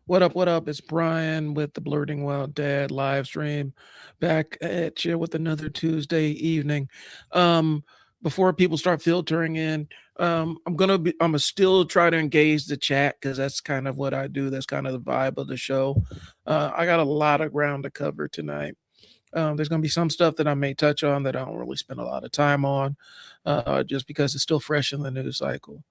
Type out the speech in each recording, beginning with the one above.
What up? What up? It's Brian with the Blurting Wild Dad live stream, back at you with another Tuesday evening. Um, Before people start filtering in, I'm gonna still try to engage the chat because that's kind of what I do. That's kind of the vibe of the show. I got a lot of ground to cover tonight. There's gonna be some stuff that I may touch on that I don't really spend a lot of time on, just because it's still fresh in the news cycle.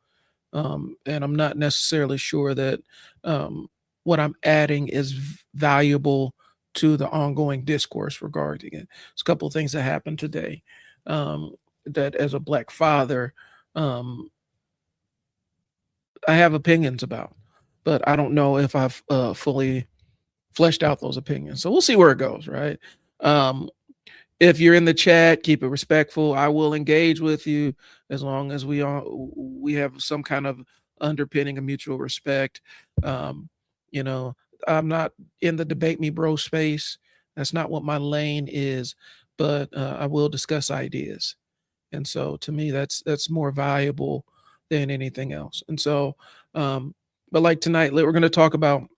And I'm not necessarily sure that um, what I'm adding is valuable to the ongoing discourse regarding it. There's a couple of things that happened today that, as a black father, um, I have opinions about, but I don't know if I've fully fleshed out those opinions. So we'll see where it goes, right? Um, if you're in the chat, keep it respectful. I will engage with you as long as we have some kind of underpinning of mutual respect. Um, you know, I'm not in the debate me bro space. That's not what my lane is, but I will discuss ideas. And so to me, that's more valuable than anything else. And so, um, but like tonight, we're going to talk about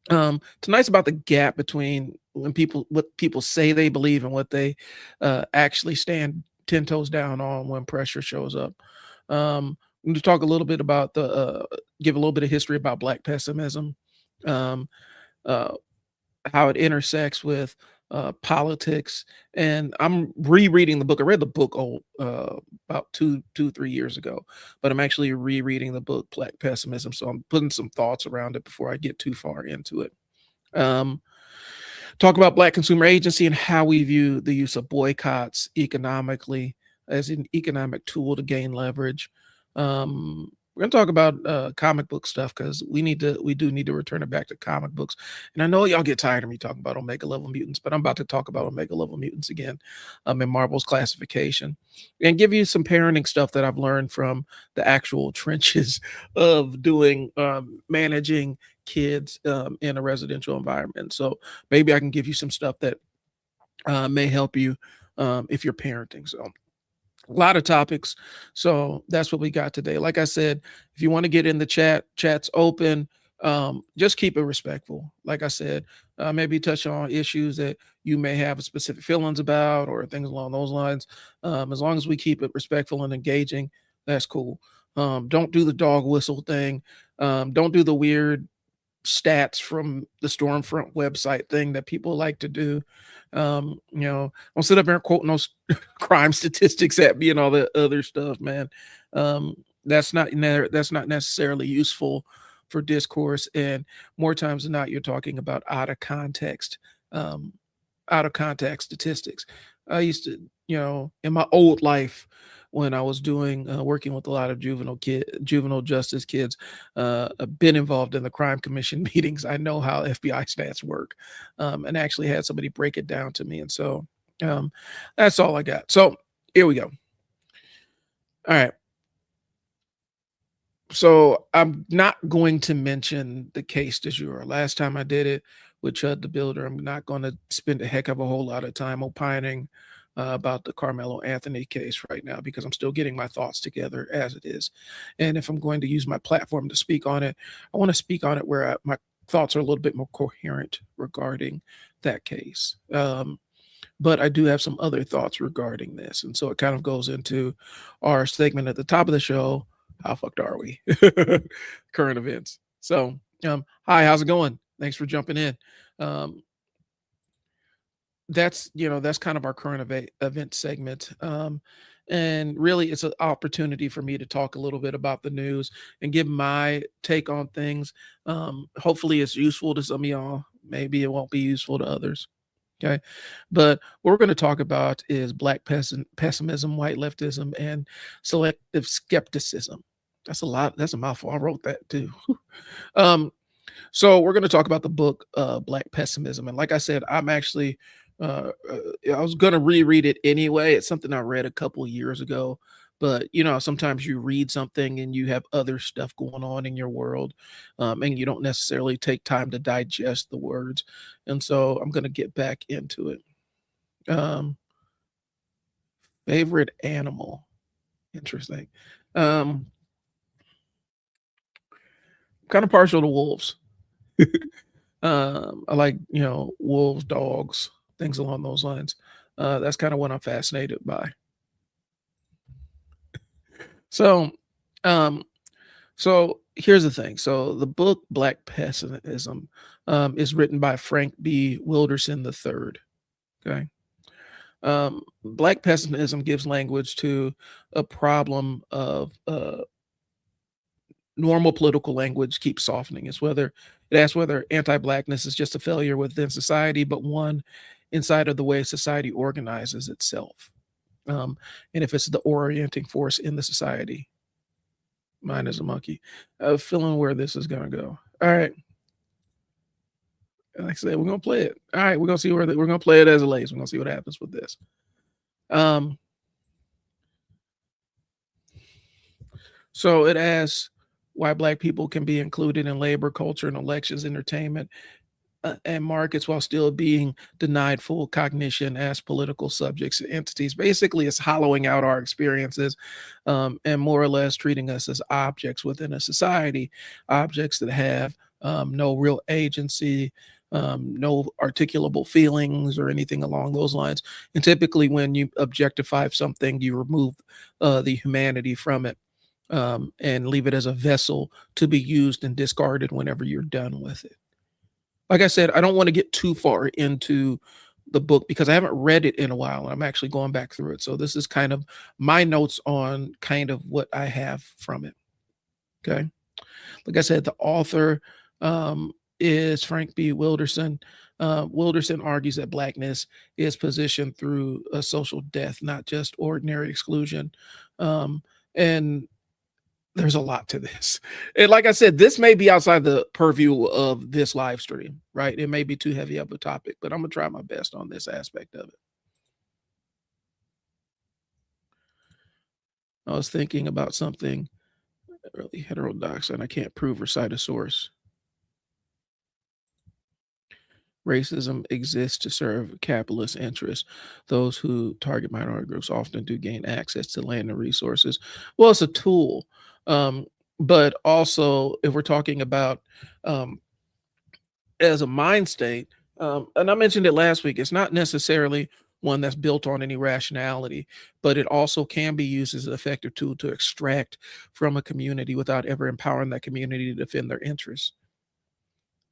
tonight's about the gap between what people say they believe and what they actually stand 10 toes down on when pressure shows up. I'm going to talk a little bit about the give a little bit of history about black pessimism, um, uh, how it intersects with politics. And I'm rereading the book. I read the book about 3 years ago, but I'm actually rereading the book Black Pessimism. So I'm putting some thoughts around it before I get too far into it. Um, Talk about Black consumer agency and how we view the use of boycotts economically as an economic tool to gain leverage. We're gonna talk about comic book stuff because we do need to return it back to comic books. And I know y'all get tired of me talking about Omega level mutants, but I'm about to talk about Omega level mutants again, in Marvel's classification, and give you some parenting stuff that I've learned from the actual trenches of doing managing kids in a residential environment. So maybe I can give you some stuff that may help you if you're parenting. So a lot of topics. So that's what we got today. Like I said, if you want to get in the chat, chat's open. Just keep it respectful. Like I said, maybe touch on issues that you may have specific feelings about or things along those lines. As long as we keep it respectful and engaging, that's cool. Don't do the dog whistle thing. Don't do the weird stats from the Stormfront website thing that people like to do. Don't sit up there and quoting those crime statistics at me and all that other stuff, man. That's not necessarily useful for discourse. And more times than not, you're talking about um, out of context statistics. I used to, in my old life, when I was doing working with a lot of juvenile justice kids, I've been involved in the crime commission meetings. I know how FBI stats work, and actually had somebody break it down to me. And so um, that's all I got. So here we go. All right. So I'm not going to mention the case du jour. Last time I did it with Chud the Builder, I'm not going to spend a heck of a whole lot of time opining about the Carmelo Anthony case right now because I'm still getting my thoughts together as it is. And if I'm going to use my platform to speak on it, I want to speak on it where my thoughts are a little bit more coherent regarding that case. But I do have some other thoughts regarding this. And so it kind of goes into our segment at the top of the show. How fucked are we? Current events. So, hi, how's it going? Thanks for jumping in. Um, that's kind of our current event segment. And really, it's an opportunity for me to talk a little bit about the news and give my take on things. Hopefully, it's useful to some of y'all. Maybe it won't be useful to others. Okay. But what we're going to talk about is black pessimism, white leftism, and selective skepticism. That's a lot. That's a mouthful. I wrote that too. um, so we're going to talk about the book Black Pessimism. And like I said, I was going to reread it anyway. It's something I read a couple years ago. But sometimes you read something and you have other stuff going on in your world, and you don't necessarily take time to digest the words. And so I'm going to get back into it. Um, Favorite animal? Interesting. I'm kind of partial to wolves. I like, wolves, dogs, things along those lines. That's kind of what I'm fascinated by. So, um, so here's the thing. So the book Black Pessimism is written by Frank B. Wilderson III. Okay. Black pessimism gives language to a problem of normal political language keeps softening. It asks whether anti-blackness is just a failure within society, but one inside of the way society organizes itself. Um, and if it's the orienting force in the society. Mine is a monkey. Feeling where this is gonna go. All right. Like I said, we're gonna play it. All right, we're gonna see we're gonna play it as it lays. We're gonna see what happens with this. Um, so it asks why black people can be included in labor, culture, and elections, entertainment, and markets while still being denied full cognition as political subjects and entities. Basically, it's hollowing out our experiences and more or less treating us as objects within a society, objects that have no real agency. No articulable feelings or anything along those lines. And typically, when you objectify something, you remove the humanity from it and leave it as a vessel to be used and discarded whenever you're done with it. Like I said, I don't want to get too far into the book because I haven't read it in a while. I'm actually going back through it. So this is kind of my notes on kind of what I have from it. Okay. Like I said, the author is Frank B. Wilderson. Wilderson argues that blackness is positioned through a social death, not just ordinary exclusion. And there's a lot to this. And like I said, this may be outside the purview of this live stream, right? It may be too heavy of a topic, but I'm gonna try my best on this aspect of it. I was thinking about something really heterodox, and I can't prove or cite a source. Racism exists to serve capitalist interests. Those who target minority groups often do gain access to land and resources. Well, it's a tool. Um, but also, if we're talking about um, as a mind state, and I mentioned it last week, it's not necessarily one that's built on any rationality, but it also can be used as an effective tool to extract from a community without ever empowering that community to defend their interests.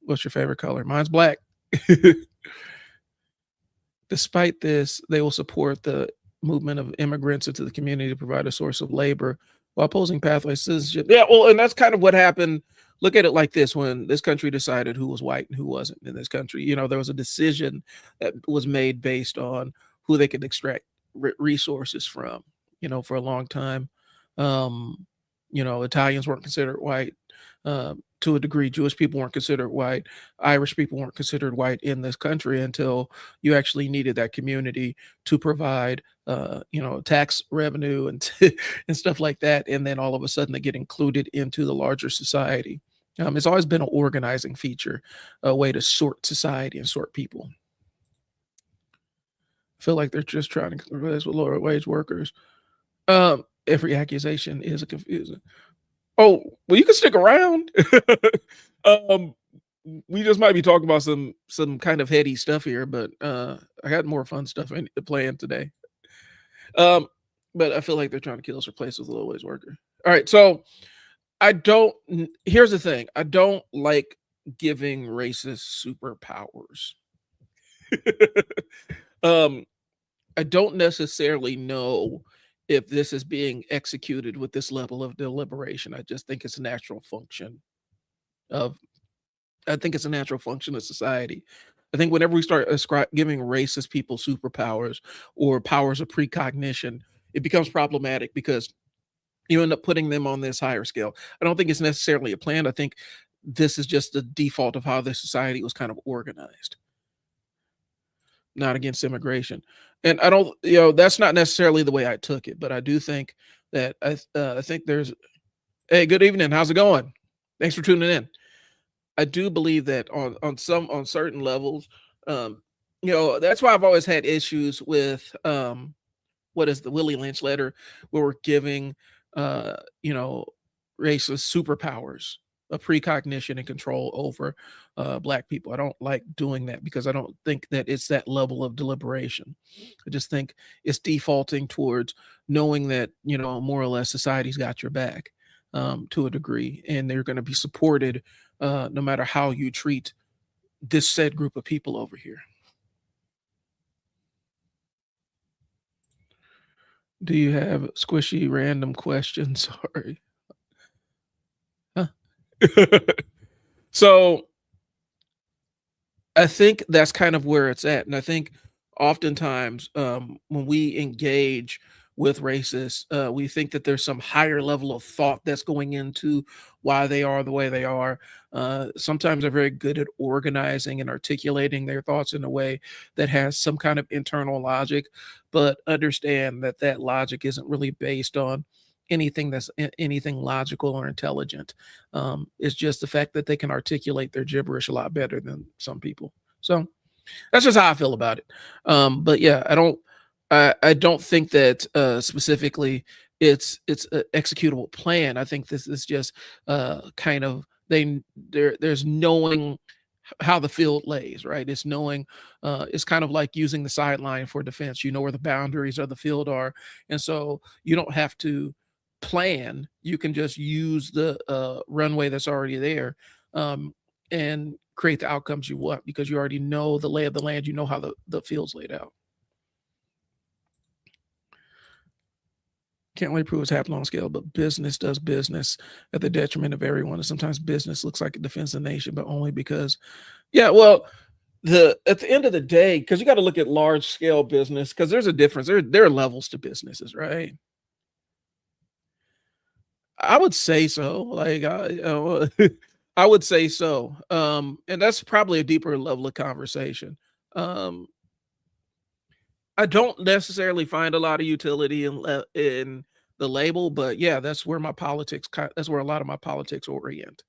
What's your favorite color? Mine's black. Despite this, they will support the movement of immigrants into the community to provide a source of labor while opposing pathways to citizenship. Yeah, well, and that's kind of what happened. Look at it like this: when this country decided who was white and who wasn't in this country, there was a decision that was made based on who they could extract resources from. For a long time, um, Italians weren't considered white. To a degree, Jewish people weren't considered white. Irish people weren't considered white in this country until you actually needed that community to provide, tax revenue and and stuff like that. And then all of a sudden, they get included into the larger society. It's always been an organizing feature, a way to sort society and sort people. I feel like they're just trying to replace with lower wage workers. Every accusation is a confusing. Oh, well, you can stick around. um, we just might be talking about some kind of heady stuff here, but I got more fun stuff planned today. Um, but I feel like they're trying to kill us, replace with a low wage worker. All right, so I don't. Here's the thing: I don't like giving racists superpowers. um, I don't necessarily know if this is being executed with this level of deliberation. I just think it's a natural function of I think it's a natural function of society. I think whenever we start giving racist people superpowers or powers of precognition, it becomes problematic because you end up putting them on this higher scale. I don't think it's necessarily a plan. I think this is just the default of how the society was kind of organized. Not against immigration. And I don't, that's not necessarily the way I took it, but I do think that I think there's. Hey, good evening. How's it going? Thanks for tuning in. I do believe that on certain levels, that's why I've always had issues with what is the Willie Lynch letter, where we're giving uh, you know, racist superpowers. a precognition and control over black people. I don't like doing that because I don't think that it's that level of deliberation. I just think it's defaulting towards knowing that, more or less society's got your back to a degree, and they're going to be supported no matter how you treat this said group of people over here. Do you have squishy random questions? Sorry. Huh? So I think that's kind of where it's at, and I think oftentimes, when we engage with racists, we think that there's some higher level of thought that's going into why they are the way they are. Sometimes they're very good at organizing and articulating their thoughts in a way that has some kind of internal logic, but understand that that logic isn't really based on anything that's anything logical or intelligent. It's just the fact that they can articulate their gibberish a lot better than some people. So that's just how I feel about it. But yeah, I don't think that specifically it's an executable plan. I think this is just kind of there's knowing how the field lays, right? It's knowing it's kind of like using the sideline for defense. You know where the boundaries of the field are, and so you don't have to plan. You can just use the runway that's already there, and create the outcomes you want because you already know the lay of the land. You know how the field's laid out. Can't really prove what's happening on scale, but business does business at the detriment of everyone. And sometimes business looks like it defends the nation, but only because, yeah, well, the at the end of the day, because you got to look at large scale business, because there's a difference. There are levels to businesses, right? I would say so. Like I would say so. And that's probably a deeper level of conversation. Um, I don't necessarily find a lot of utility in the label, but yeah, that's where my politics that's where a lot of my politics orient.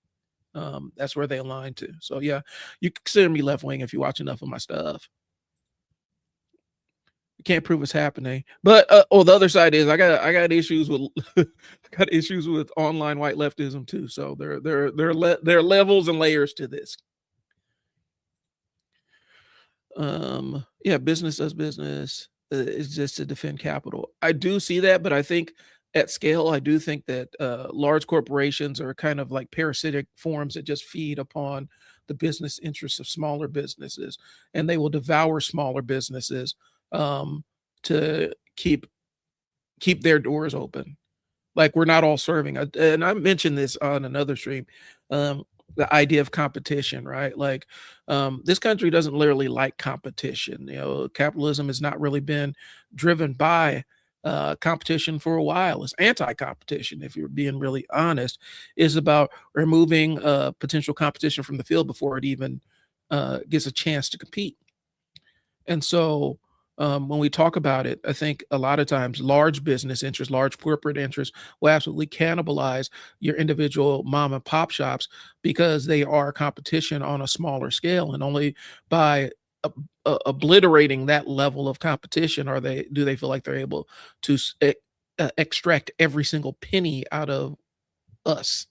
That's where they align to. So yeah, you can consider me left wing if you watch enough of my stuff. You can't prove it's happening. But the other side is I got issues with I got issues with online white leftism too. So there are levels and layers to this. Yeah, business does business. It's just to defend capital. I do see that, but I think at scale, I do think that large corporations are kind of like parasitic forms that just feed upon the business interests of smaller businesses, and they will devour smaller businesses to keep their doors open. Like we're not all serving. And I mentioned this on another stream. Um, the idea of competition, right? Like this country doesn't literally like competition. Capitalism has not really been driven by competition for a while. It's anti-competition, if you're being really honest. Is about removing potential competition from the field before it even gets a chance to compete. And so when we talk about it, I think a lot of times large business interests, large corporate interests will absolutely cannibalize your individual mom and pop shops because they are competition on a smaller scale. And only by obliterating that level of competition are they do they feel like they're able to extract every single penny out of us.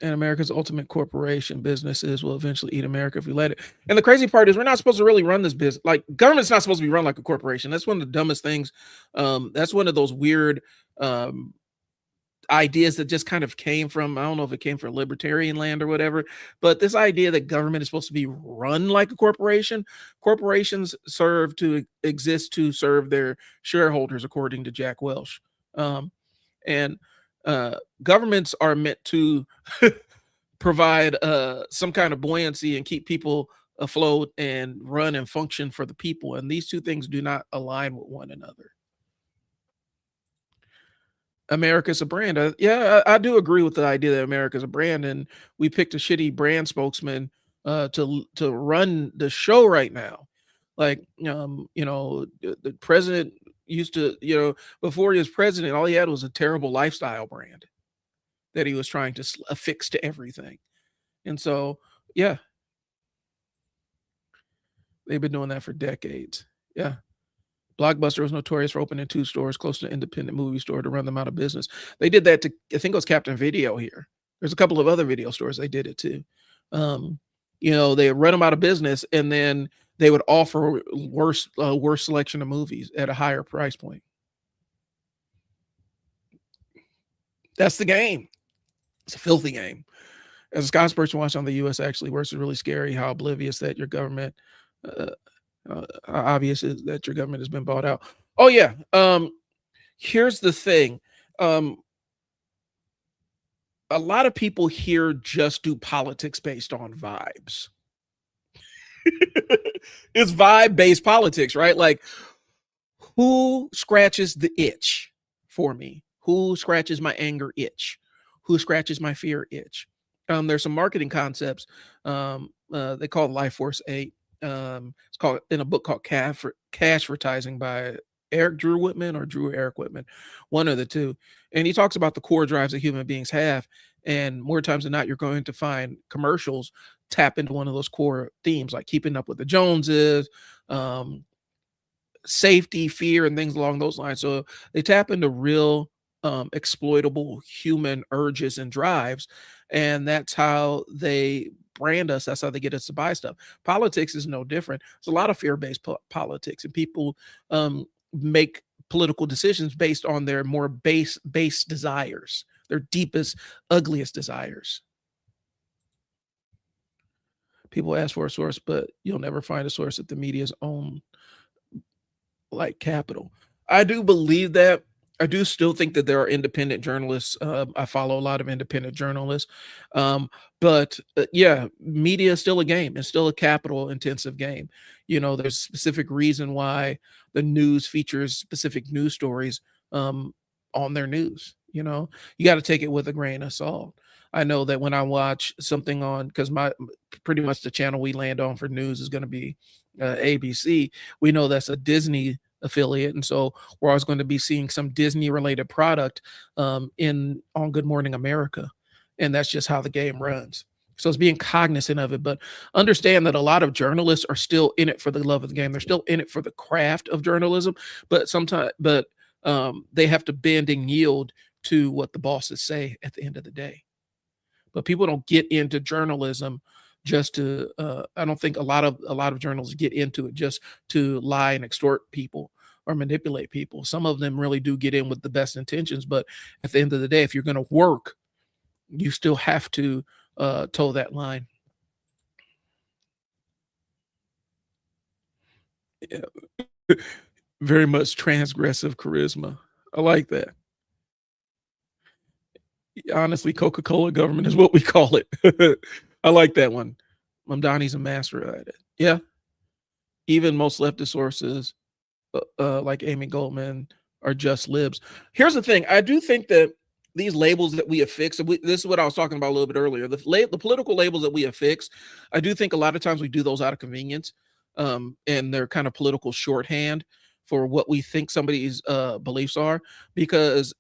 And America's ultimate corporation businesses will eventually eat America if we let it. And the crazy part is we're not supposed to really run this business. Like government's not supposed to be run like a corporation. That's one of the dumbest things. That's one of those weird ideas that just kind of came from, I don't know if it came from libertarian land or whatever, but this idea that government is supposed to be run like a corporation. Corporations serve to exist to serve their shareholders, according to Jack Welch. And governments are meant to provide some kind of buoyancy and keep people afloat and run and function for the people. And these two things do not align with one another. America's a brand. Yeah, I do agree with the idea that America's a brand, and we picked a shitty brand spokesman to run the show right now. Like, the president used to, before he was president, all he had was a terrible lifestyle brand that he was trying to affix to everything. And so, yeah, they've been doing that for decades. Yeah. Blockbuster was notorious for opening 2 stores close to an independent movie store to run them out of business. They did that to, I think it was Captain Video here. There's a couple of other video stores they did it too. Um, they run them out of business, and then they would offer worse selection of movies at a higher price point. That's the game. It's a filthy game. As a Scots person watching on the U.S. actually works, it's really scary how oblivious that your government, uh, obvious is that your government has been bought out. Oh yeah. Here's the thing. A lot of people here just do politics based on vibes. It's vibe-based politics, right? Like, who scratches the itch for me? Who scratches my anger itch? Who scratches my fear itch? There's some marketing concepts. They call it Life Force 8. It's called in a book called Cash Advertising by Drew Eric Whitman, one of the two. And he talks about the core drives that human beings have. And more times than not, you're going to find commercials tap into one of those core themes, like keeping up with the Joneses, safety, fear, and things along those lines. So they tap into real exploitable human urges and drives, and that's how they brand us. That's how they get us to buy stuff. Politics is no different. It's a lot of fear-based politics, and people make political decisions based on their more base desires, their deepest, ugliest desires. People ask for a source, but you'll never find a source at the media's own, like, capital. I do believe that. I do still think that there are independent journalists. I follow a lot of independent journalists. But yeah, media is still a game. It's still a capital intensive game. There's a specific reason why the news features specific news stories on their news. You got to take it with a grain of salt. I know that when I watch something on, because pretty much the channel we land on for news is going to be ABC. We know that's a Disney affiliate, and so we're always going to be seeing some Disney related product on Good Morning America, and that's just how the game runs. So it's being cognizant of it, but understand that a lot of journalists are still in it for the love of the game. They're still in it for the craft of journalism, but they have to bend and yield to what the bosses say at the end of the day. But people don't get into journalism just to I don't think a lot of journalists get into it just to lie and extort people or manipulate people. Some of them really do get in with the best intentions, but at the end of the day, if you're going to work, you still have to toe that line. Yeah. Very much transgressive charisma. I like that. Honestly, Coca-Cola government is what we call it. I like that one. Mamdani's a master at it. Yeah. Even most leftist sources, like Amy Goldman, are just libs. Here's the thing. I do think that these labels that we affix, this is what I was talking about a little bit earlier, the political labels that we affix, I do think a lot of times we do those out of convenience, and they're kind of political shorthand for what we think somebody's beliefs are, because,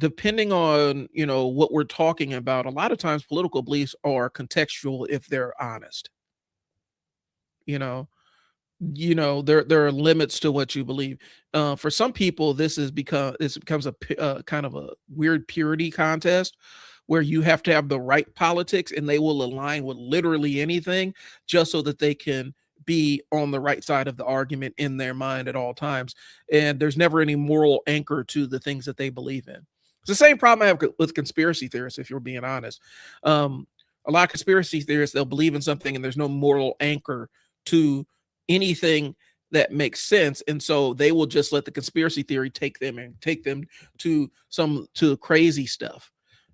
depending on, what we're talking about, a lot of times political beliefs are contextual if they're honest. There are limits to what you believe. For some people, this becomes a kind of a weird purity contest where you have to have the right politics, and they will align with literally anything just so that they can be on the right side of the argument in their mind at all times. And there's never any moral anchor to the things that they believe in. It's the same problem I have with conspiracy theorists, if you're being honest. A lot of conspiracy theorists, they'll believe in something and there's no moral anchor to anything that makes sense, and so they will just let the conspiracy theory take them to crazy stuff.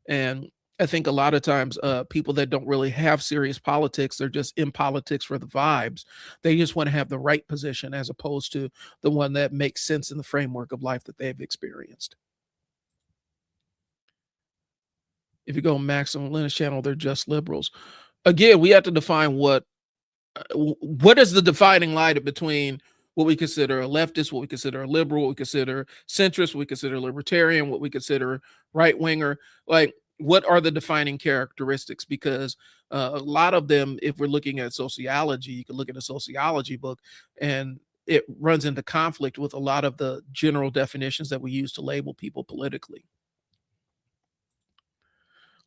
And I think a lot of times people that don't really have serious politics, they're just in politics for the vibes. They just want to have the right position as opposed to the one that makes sense in the framework of life that they've experienced. If you go Maximum Linus channel, they're just liberals. Again, we have to define what is the defining line between what we consider a leftist, what we consider a liberal, what we consider centrist, what we consider libertarian, what we consider right winger. Like, what are the defining characteristics? Because a lot of them, if we're looking at sociology, you can look at a sociology book, and it runs into conflict with a lot of the general definitions that we use to label people politically.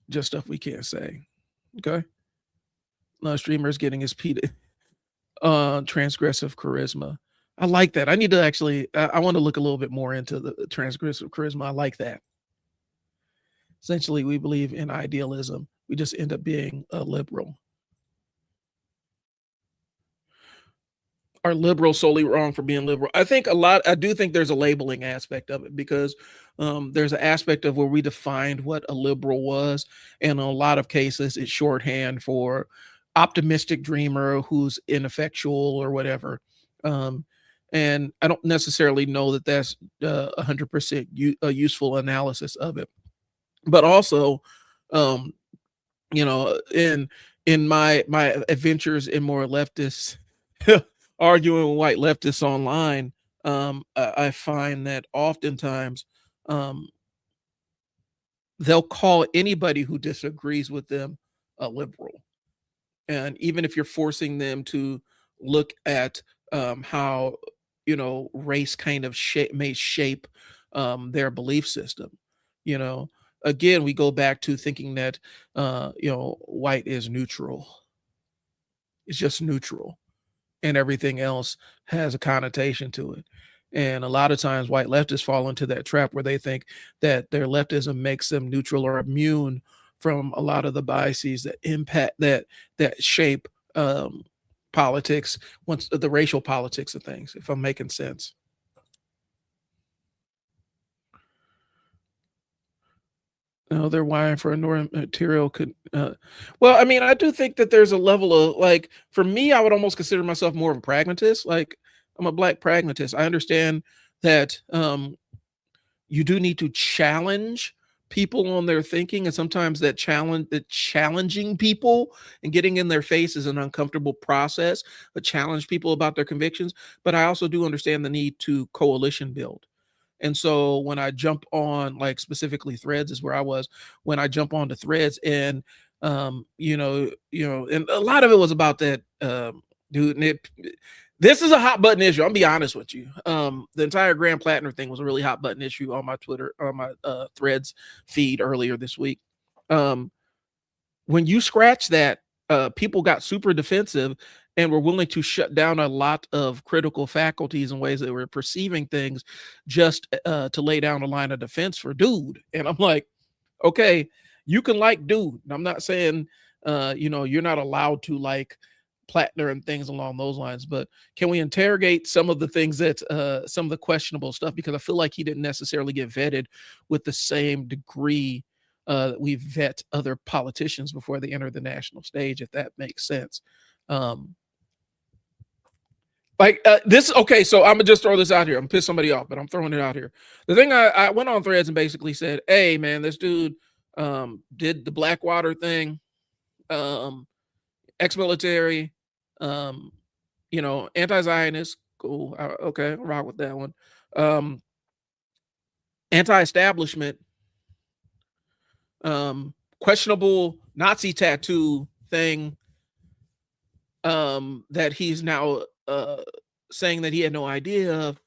Just stuff we can't say. Okay. Streamer's getting his P transgressive charisma. I like that. I need to actually, I want to look a little bit more into the transgressive charisma. I like that. Essentially, we believe in idealism. We just end up being a liberal. Are liberals solely wrong for being liberal? I do think there's a labeling aspect of it, because there's an aspect of where we defined what a liberal was. And in a lot of cases, it's shorthand for optimistic dreamer who's ineffectual or whatever. And I don't necessarily know that that's 100% a useful analysis of it. But also, um, in my adventures in more leftists, arguing with white leftists online, I find that oftentimes um, they'll call anybody who disagrees with them a liberal. And even if you're forcing them to look at how race kind of may shape their belief system, you know, again we go back to thinking that white is neutral. It's just neutral, and everything else has a connotation to it. And a lot of times white leftists fall into that trap where they think that their leftism makes them neutral or immune from a lot of the biases that impact that shape politics, once the racial politics of things, if I'm making sense. No, they're wiring for a material could well, I mean, I do think that there's a level of, like, for me, I would almost consider myself more of a pragmatist. Like, I'm a black pragmatist. I understand that you do need to challenge people on their thinking, and sometimes that challenging people and getting in their face is an uncomfortable process, but challenge people about their convictions. But I also do understand the need to coalition build. And so when I jump on, like, specifically Threads is where I was, when I jump onto Threads, and and a lot of it was about that dude. And this is a hot button issue. I'll be honest with you. The entire Grand Platinum thing was a really hot button issue on my Twitter, on my Threads feed earlier this week. When you scratch that, people got super defensive and were willing to shut down a lot of critical faculties in ways that were perceiving things just to lay down a line of defense for dude. And I'm like, okay, you can like dude. I'm not saying, you're not allowed to like Plattner and things along those lines, but can we interrogate some of the things that some of the questionable stuff? Because I feel like he didn't necessarily get vetted with the same degree we vet other politicians before they enter the national stage, if that makes sense. This, okay, so I'm gonna just throw this out here. I'm piss somebody off, but I'm throwing it out here. The thing, I went on Threads and basically said, hey man, this dude did the Blackwater thing, ex-military, anti-Zionist, cool, okay, I'll rock with that one. Anti-establishment, questionable Nazi tattoo thing, that he's now saying that he had no idea of.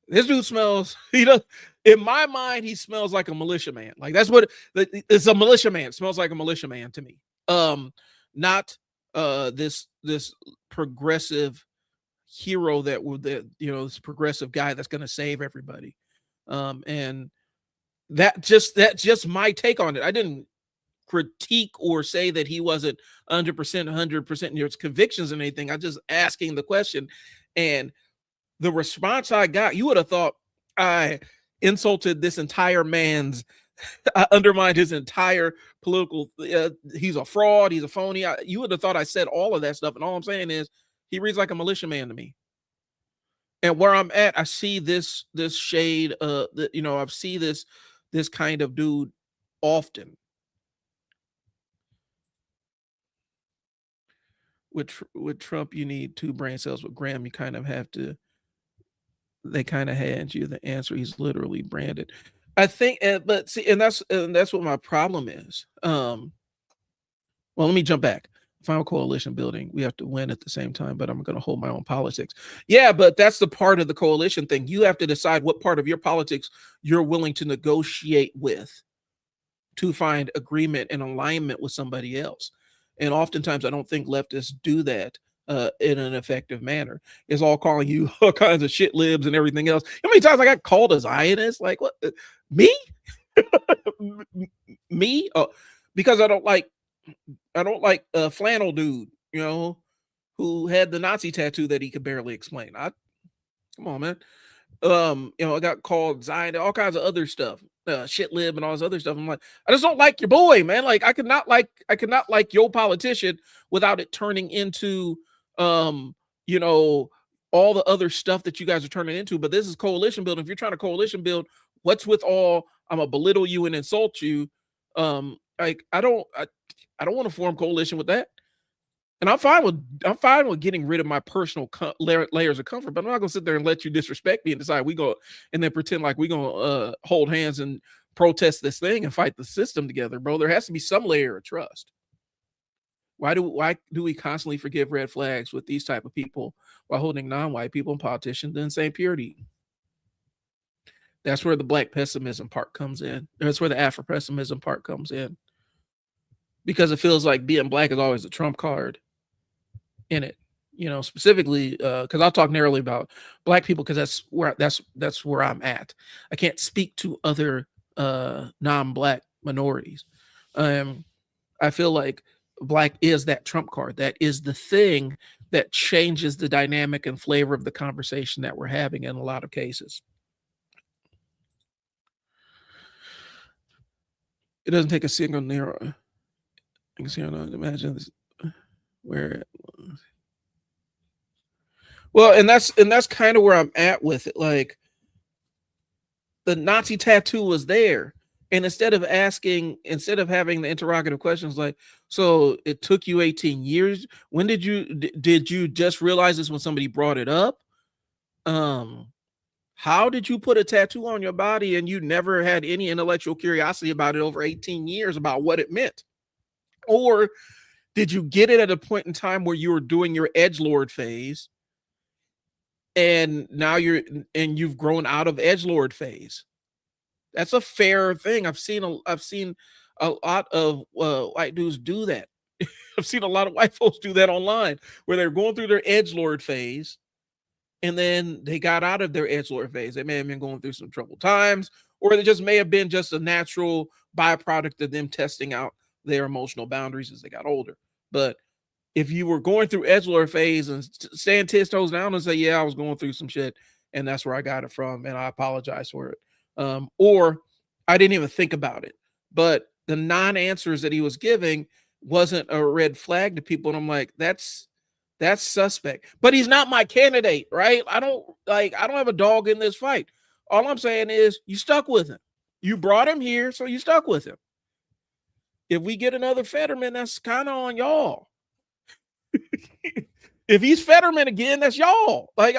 This dude smells, in my mind, he smells like a militiaman. Like, that's what it's, a militiaman. It smells like a militiaman to me. Not this progressive hero this progressive guy that's going to save everybody. And that's just my take on it. I didn't critique or say that he wasn't 100% in your convictions and anything. I'm just asking the question. And the response I got, you would have thought I insulted this entire man's, I undermined his entire political, he's a fraud, he's a phony. You would have thought I said all of that stuff. And all I'm saying is he reads like a militiaman to me. And where I'm at, I see this shade, I see this kind of dude often. With Trump, you need two brain cells. With Graham, you kind of have to, they kind of hand you the answer. He's literally branded. I think, but see, and that's what my problem is. Well, let me jump back. Final coalition building, we have to win at the same time, but I'm going to hold my own politics. Yeah, but that's the part of the coalition thing. You have to decide what part of your politics you're willing to negotiate with to find agreement and alignment with somebody else. And oftentimes, I don't think leftists do that in an effective manner. It's all calling you all kinds of shit libs and everything else. How many times I got called a Zionist? Like, what? Me? Me? Oh, because I don't like a flannel dude, who had the Nazi tattoo that he could barely explain. Come on, man. I got called Zion, all kinds of other stuff, shit lib and all this other stuff. I'm like, I just don't like your boy, man. Like, I could not like your politician without it turning into, all the other stuff that you guys are turning into. But this is coalition building. If you're trying to coalition build, what's with all, I'm gonna belittle you and insult you. Like, I don't want to form coalition with that. And I'm fine with getting rid of my personal layers of comfort, but I'm not gonna sit there and let you disrespect me and decide and then pretend like we gonna hold hands and protest this thing and fight the system together, bro. There has to be some layer of trust. Why do we constantly forgive red flags with these type of people while holding non-white people and politicians in the same purity? That's where the black pessimism part comes in. That's where the Afro pessimism part comes in. Because it feels like being black is always a trump card in it, specifically because I'll talk narrowly about black people because that's where I'm at. I can't speak to other non-black minorities. I feel like black is that trump card. That is the thing that changes the dynamic and flavor of the conversation that we're having in a lot of cases. It doesn't take a single narrow. I can see, imagine this, where. Well, and that's kind of where I'm at with it. Like, the Nazi tattoo was there, and instead of having the interrogative questions like, so it took you 18 years. When did you just realize this when somebody brought it up? How did you put a tattoo on your body and you never had any intellectual curiosity about it over 18 years about what it meant? Or did you get it at a point in time where you were doing your edgelord phase and now you've grown out of edgelord phase? That's a fair thing. I've seen a lot of white dudes do that. I've seen a lot of white folks do that online where they're going through their edgelord phase and then they got out of their edgelord phase. They may have been going through some troubled times, or they just may have been just a natural byproduct of them testing out their emotional boundaries as they got older. But if you were going through edgelord phase and stand 10 toes down and say, yeah, I was going through some shit and that's where I got it from and I apologize for it. Or I didn't even think about it, but the non-answers that he was giving wasn't a red flag to people. And I'm like, that's suspect, but he's not my candidate, right? I don't have a dog in this fight. All I'm saying is you stuck with him. You brought him here, so you stuck with him. If we get another Fetterman, that's kind of on y'all. If he's Fetterman again, that's y'all. Like,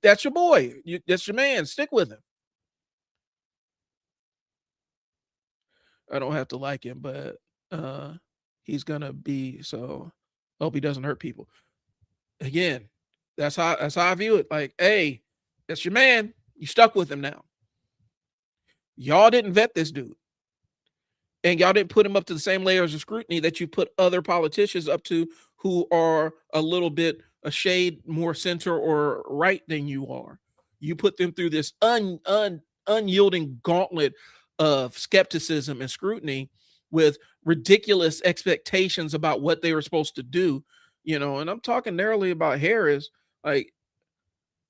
that's your boy. That's your man. Stick with him. I don't have to like him, but he's gonna be, so hope he doesn't hurt people. Again, that's how I view it. Like, hey, that's your man. You stuck with him now. Y'all didn't vet this dude. And y'all didn't put him up to the same layers of scrutiny that you put other politicians up to who are a little bit a shade more center or right than you are. You put them through this unyielding gauntlet of skepticism and scrutiny with ridiculous expectations about what they were supposed to do, and I'm talking narrowly about Harris. Like,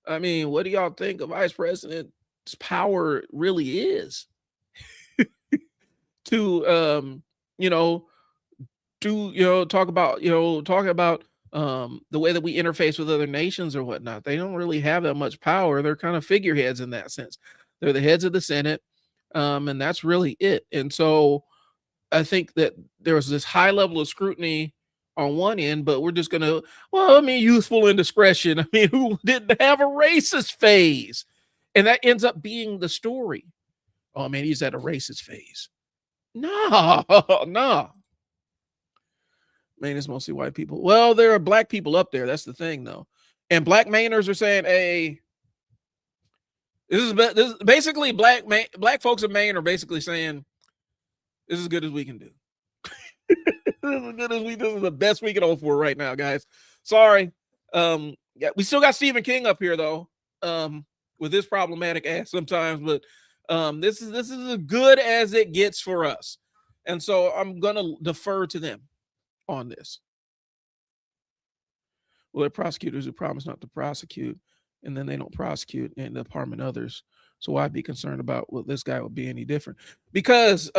I mean, what do y'all think a vice president's power really is? To talk about the way that we interface with other nations or whatnot. They don't really have that much power. They're kind of figureheads in that sense. They're the heads of the Senate, and that's really it. And so I think that there was this high level of scrutiny on one end, but we're just gonna, youthful indiscretion. I mean, who didn't have a racist phase? And that ends up being the story. Oh man, he's at a racist phase. No. Maine is mostly white people. Well, there are black people up there. That's the thing, though. And black Mainers are saying, "Hey, this is basically black folks in Maine are basically saying this is as good as we can do. This is as good as we. This is the best we can hope for right now, guys. Sorry. Yeah, we still got Stephen King up here though. With his problematic ass sometimes, but this is as good as it gets for us, and so I'm gonna defer to them on this. Well, they're prosecutors who promise not to prosecute, and then they don't prosecute and end up harming others. So I'd be concerned about well, this guy would be any different because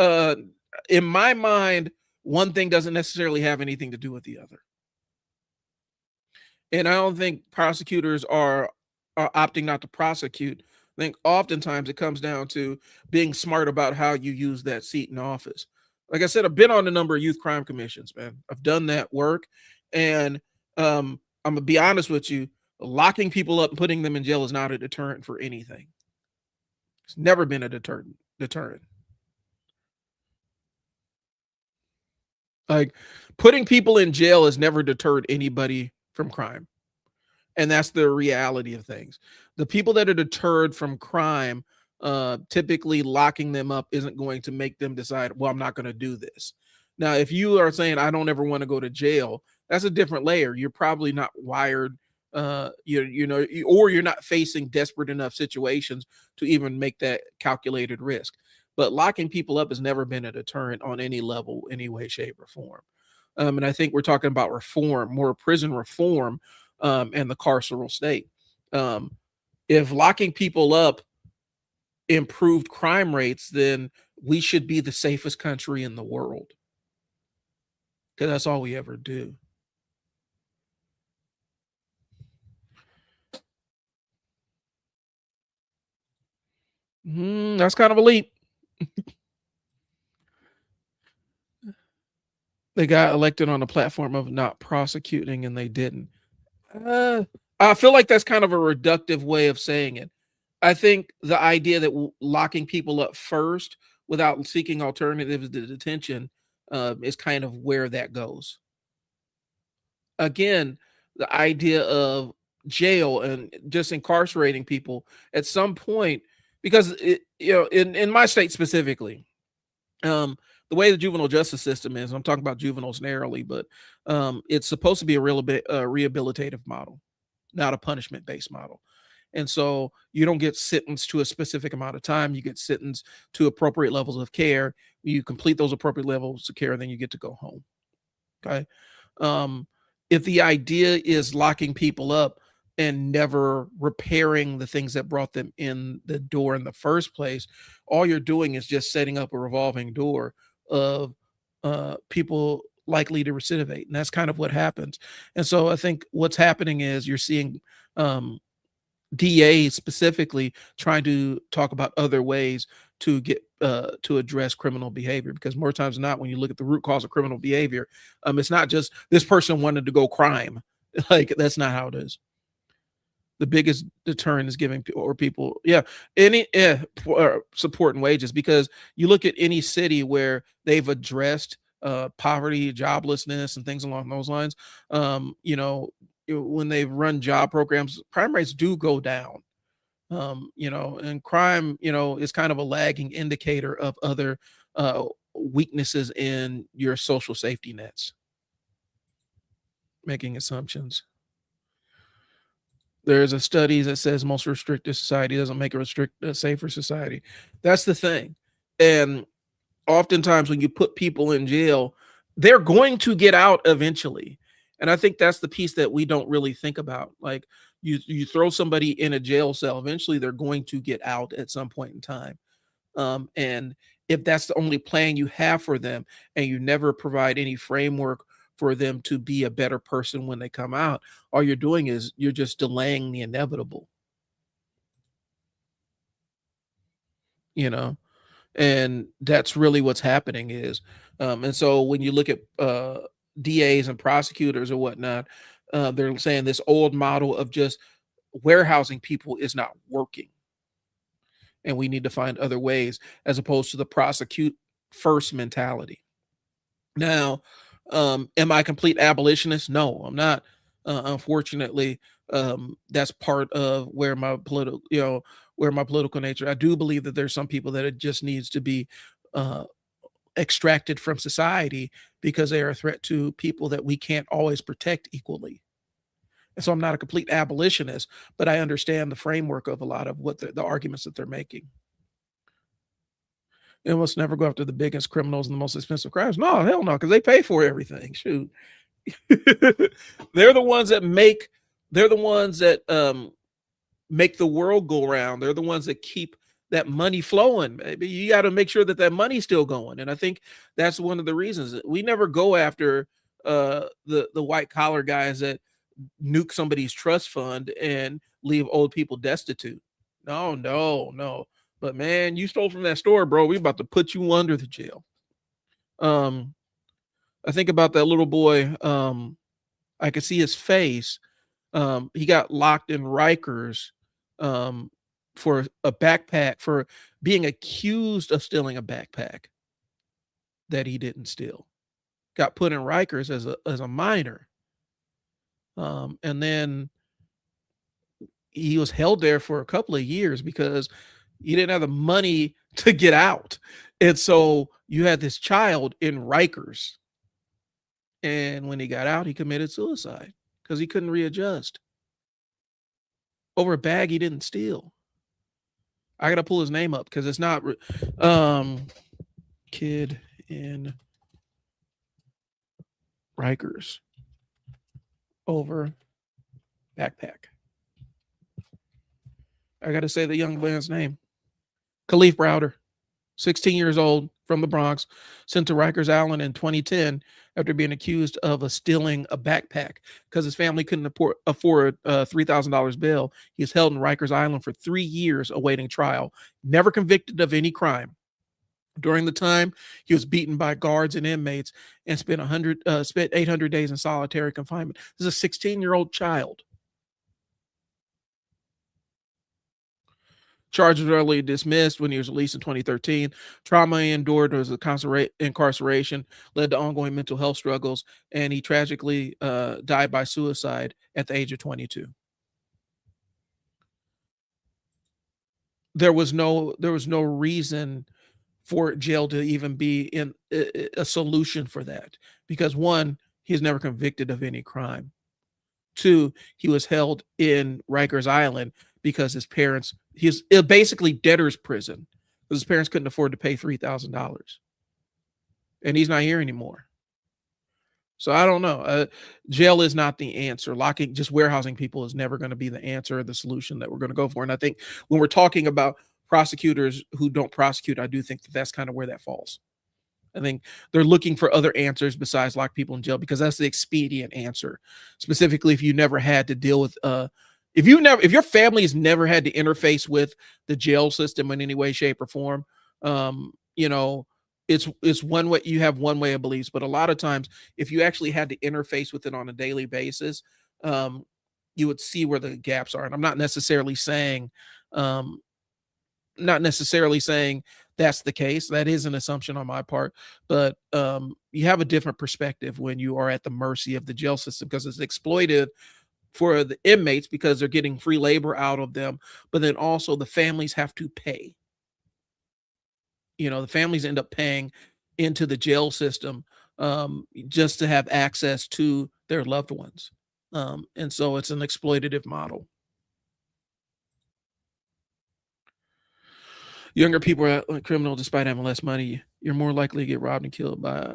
in my mind, one thing doesn't necessarily have anything to do with the other. And I don't think prosecutors are opting not to prosecute. I think oftentimes it comes down to being smart about how you use that seat in office. Like I said, I've been on a number of youth crime commissions, man. I've done that work, and I'm gonna be honest with you. Locking people up and putting them in jail is not a deterrent for anything. It's never been a deterrent. Like putting people in jail has never deterred anybody from crime. And that's the reality of things. The people that are deterred from crime, typically locking them up isn't going to make them decide, well, I'm not going to do this. Now, if you are saying, I don't ever want to go to jail, that's a different layer. You're probably not wired, or you're not facing desperate enough situations to even make that calculated risk. But locking people up has never been a deterrent on any level, any way, shape, or form. And I think we're talking about reform, more prison reform, and the carceral state. Um, if locking people up improved crime rates, then we should be the safest country in the world because that's all we ever do. That's kind of a leap. They got elected on a platform of not prosecuting, and they didn't. Uh, I feel like that's kind of a reductive way of saying it. I think the idea that locking people up first without seeking alternatives to detention is kind of where that goes. Again, the idea of jail and just incarcerating people at some point, because in my state specifically, um, the way the juvenile justice system is, I'm talking about juveniles narrowly, but it's supposed to be a real bit rehabilitative model, not a punishment based model. And so you don't get sentenced to a specific amount of time. You get sentenced to appropriate levels of care. You complete those appropriate levels of care, and then you get to go home. Okay. Um, if the idea is locking people up and never repairing the things that brought them in the door in the first place, all you're doing is just setting up a revolving door of people likely to recidivate. And that's kind of what happens. And so I think what's happening is you're seeing um, DAs specifically trying to talk about other ways to get to address criminal behavior because more times than not, when you look at the root cause of criminal behavior, it's not just this person wanted to go crime. Like that's not how it is. The biggest deterrent is giving people, yeah, any support and wages because you look at any city where they've addressed poverty, joblessness, and things along those lines. When they've run job programs, crime rates do go down. And crime, is kind of a lagging indicator of other weaknesses in your social safety nets. Making assumptions. There's a study that says most restrictive society doesn't make a safer society. That's the thing. And oftentimes when you put people in jail, they're going to get out eventually. And I think that's the piece that we don't really think about. Like you throw somebody in a jail cell, eventually they're going to get out at some point in time. And if that's the only plan you have for them and you never provide any framework for them to be a better person when they come out, all you're doing is you're just delaying the inevitable, you know? And that's really what's happening is, and so when you look at DAs and prosecutors or whatnot, they're saying this old model of just warehousing people is not working. And we need to find other ways as opposed to the prosecute first mentality. Now, Am I a complete abolitionist? No, I'm not. Unfortunately, that's part of where my political nature. I do believe that there's some people that it just needs to be uh, extracted from society because they are a threat to people that we can't always protect equally. And so I'm not a complete abolitionist, but I understand the framework of a lot of what the arguments that they're making. It must never go after the biggest criminals and the most expensive crimes. No, hell no, because they pay for everything. Shoot. they're the ones that make they're the ones that make the world go around. They're the ones that keep that money flowing. Maybe you got to make sure that that money's still going. And I think that's one of the reasons that we never go after the white collar guys that nuke somebody's trust fund and leave old people destitute. No, no, no. But man, you stole from that store, bro. We about to put you under the jail. Um, I think about that little boy. I could see his face. He got locked in Rikers um, for a backpack for being accused of stealing a backpack that he didn't steal. Got put in Rikers as a minor, and then he was held there for a couple of years because he didn't have the money to get out, and so you had this child in Rikers, and when he got out, he committed suicide because he couldn't readjust over a bag he didn't steal. I gotta pull his name up because it's not kid in Rikers over backpack. I gotta say the young man's name. Khalif Browder, 16 years old from the Bronx, sent to Rikers Island in 2010 after being accused of stealing a backpack because his family couldn't afford $3,000 bail. He was held in Rikers Island for 3 years awaiting trial, never convicted of any crime. During the time, he was beaten by guards and inmates and spent 800 days in solitary confinement. This is a 16-year-old child. Charges were early dismissed when he was released in 2013. Trauma he endured was incarceration, led to ongoing mental health struggles, and he tragically died by suicide at the age of 22. There was no reason for jail to even be in a solution for that because one, he's never convicted of any crime. Two, he was held in Rikers Island because his parents, he's basically debtor's prison because his parents couldn't afford to pay $3,000. And he's not here anymore. So I don't know. Jail is not the answer. Just warehousing people is never going to be the answer or the solution that we're going to go for. And I think when we're talking about prosecutors who don't prosecute, I do think that that's kind of where that falls. I think they're looking for other answers besides lock people in jail because that's the expedient answer. Specifically, if you never had to deal with if your family has never had to interface with the jail system in any way, shape, or form, it's one way. You have one way of beliefs, but a lot of times, if you actually had to interface with it on a daily basis, you would see where the gaps are. And I'm not necessarily saying that's the case. That is an assumption on my part, but you have a different perspective when you are at the mercy of the jail system because it's exploitive for the inmates because they're getting free labor out of them, but then also the families have to pay. The families end up paying into the jail system just to have access to their loved ones. And so it's an exploitative model. Younger people are criminal despite having less money. You're more likely to get robbed and killed by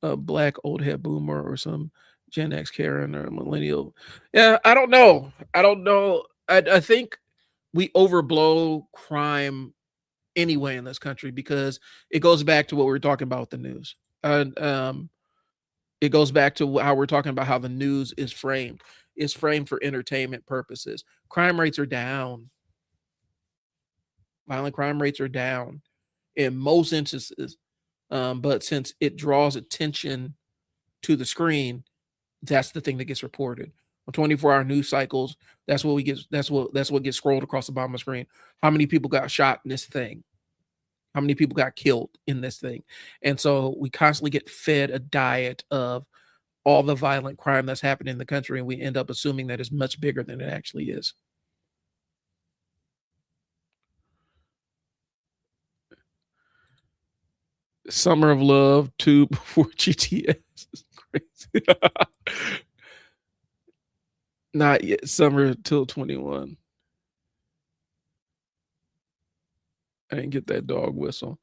a black old head boomer or some Gen X Karen or millennial. Yeah, I don't know. I think we overblow crime anyway in this country because it goes back to what we were talking about with the news. It goes back to how we're talking about how the news is framed. It's framed for entertainment purposes. Crime rates are down. Violent crime rates are down in most instances. But since it draws attention to the screen, that's the thing that gets reported. On 24-hour news cycles, that's what gets scrolled across the bottom of the screen. How many people got shot in this thing? How many people got killed in this thing? And so we constantly get fed a diet of all the violent crime that's happening in the country, and we end up assuming that it's much bigger than it actually is. Summer of Love 2 before GTS is crazy. Not yet. Summer till 21. I didn't get that dog whistle.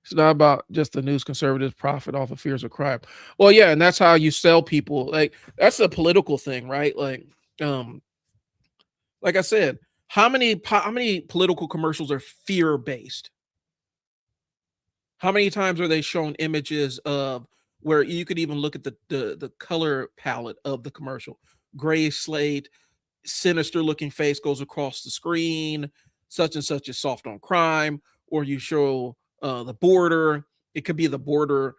It's not about just the news conservatives profit off of fears of crime. Well, yeah, and that's how you sell people. Like that's a political thing, right? Um, like I said, how many political commercials are fear based? How many times are they shown images of where you could even look at the color palette of the commercial? Gray slate, sinister looking face goes across the screen, such and such is soft on crime, or you show the border. It could be the border,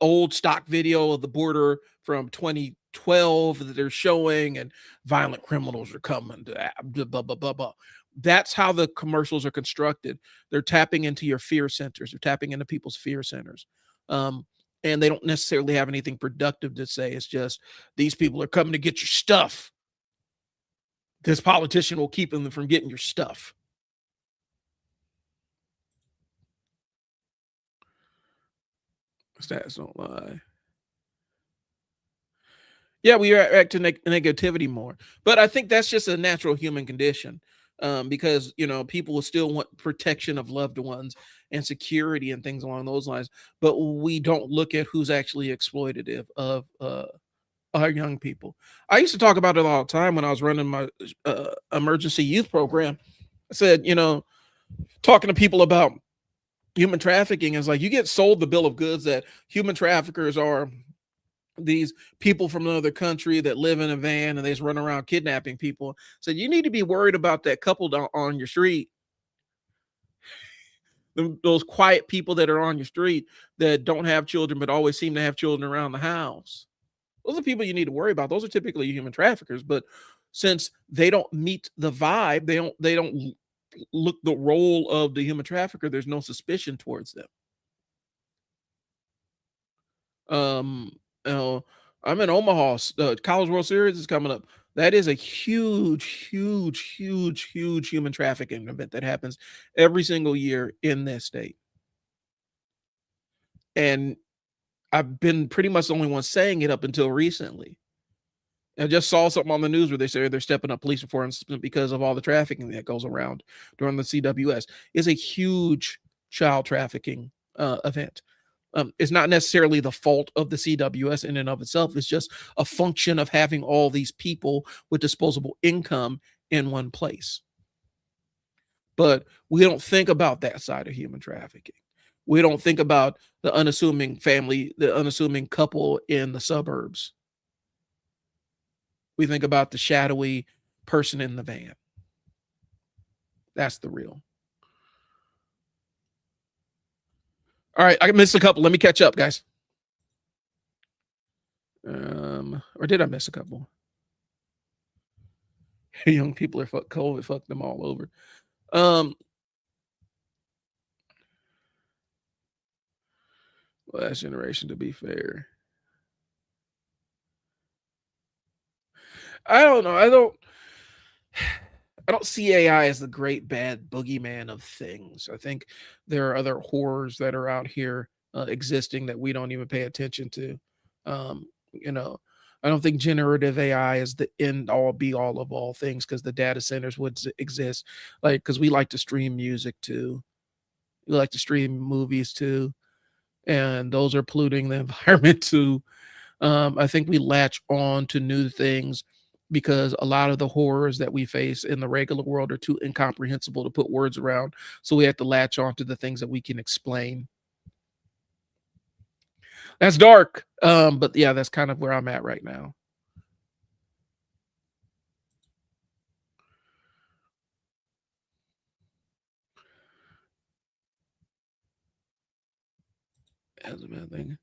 old stock video of the border from 2012 that they're showing, and violent criminals are coming to blah, blah, blah, blah, blah. That's how the commercials are constructed. They're tapping into your fear centers, they're tapping into people's fear centers. Um, and they don't necessarily have anything productive to say. It's just these people are coming to get your stuff. This politician will keep them from getting your stuff. Stats don't lie. Yeah, we react to negativity more, but I think that's just a natural human condition. Because people will still want protection of loved ones and security and things along those lines, but we don't look at who's actually exploitative of our young people. I used to talk about it all the time when I was running my emergency youth program. I said, talking to people about human trafficking is like you get sold the bill of goods that human traffickers are these people from another country that live in a van and they just run around kidnapping people. So you need to be worried about that couple on your street, those quiet people that are on your street that don't have children but always seem to have children around the house. Those are people you need to worry about. Those are typically human traffickers, but since they don't meet the vibe, they don't look the role of the human trafficker, there's no suspicion towards them. Um, you know, I'm in Omaha. College World Series is coming up. That is a huge, huge, huge, huge human trafficking event that happens every single year in this state. And I've been pretty much the only one saying it up until recently. I just saw something on the news where they say they're stepping up police enforcement because of all the trafficking that goes around during the CWS. Is a huge child trafficking event. It's not necessarily the fault of the CWS in and of itself. It's just a function of having all these people with disposable income in one place. But we don't think about that side of human trafficking. We don't think about the unassuming family, the unassuming couple in the suburbs. We think about the shadowy person in the van. That's the real. All right, I missed a couple. Let me catch up, guys. Or did I miss a couple? Young people are COVID fucked them all over. Last generation, to be fair. I don't know. I don't see AI as the great bad boogeyman of things. I think there are other horrors that are out here existing that we don't even pay attention to. Um, you know, I don't think generative AI is the end all be all of all things because the data centers would exist. Like, because we like to stream music too, we like to stream movies too, and those are polluting the environment too. I think we latch on to new things because a lot of the horrors that we face in the regular world are too incomprehensible to put words around. So we have to latch on to the things that we can explain. That's dark. But yeah, that's kind of where I'm at right now. As a bad thing.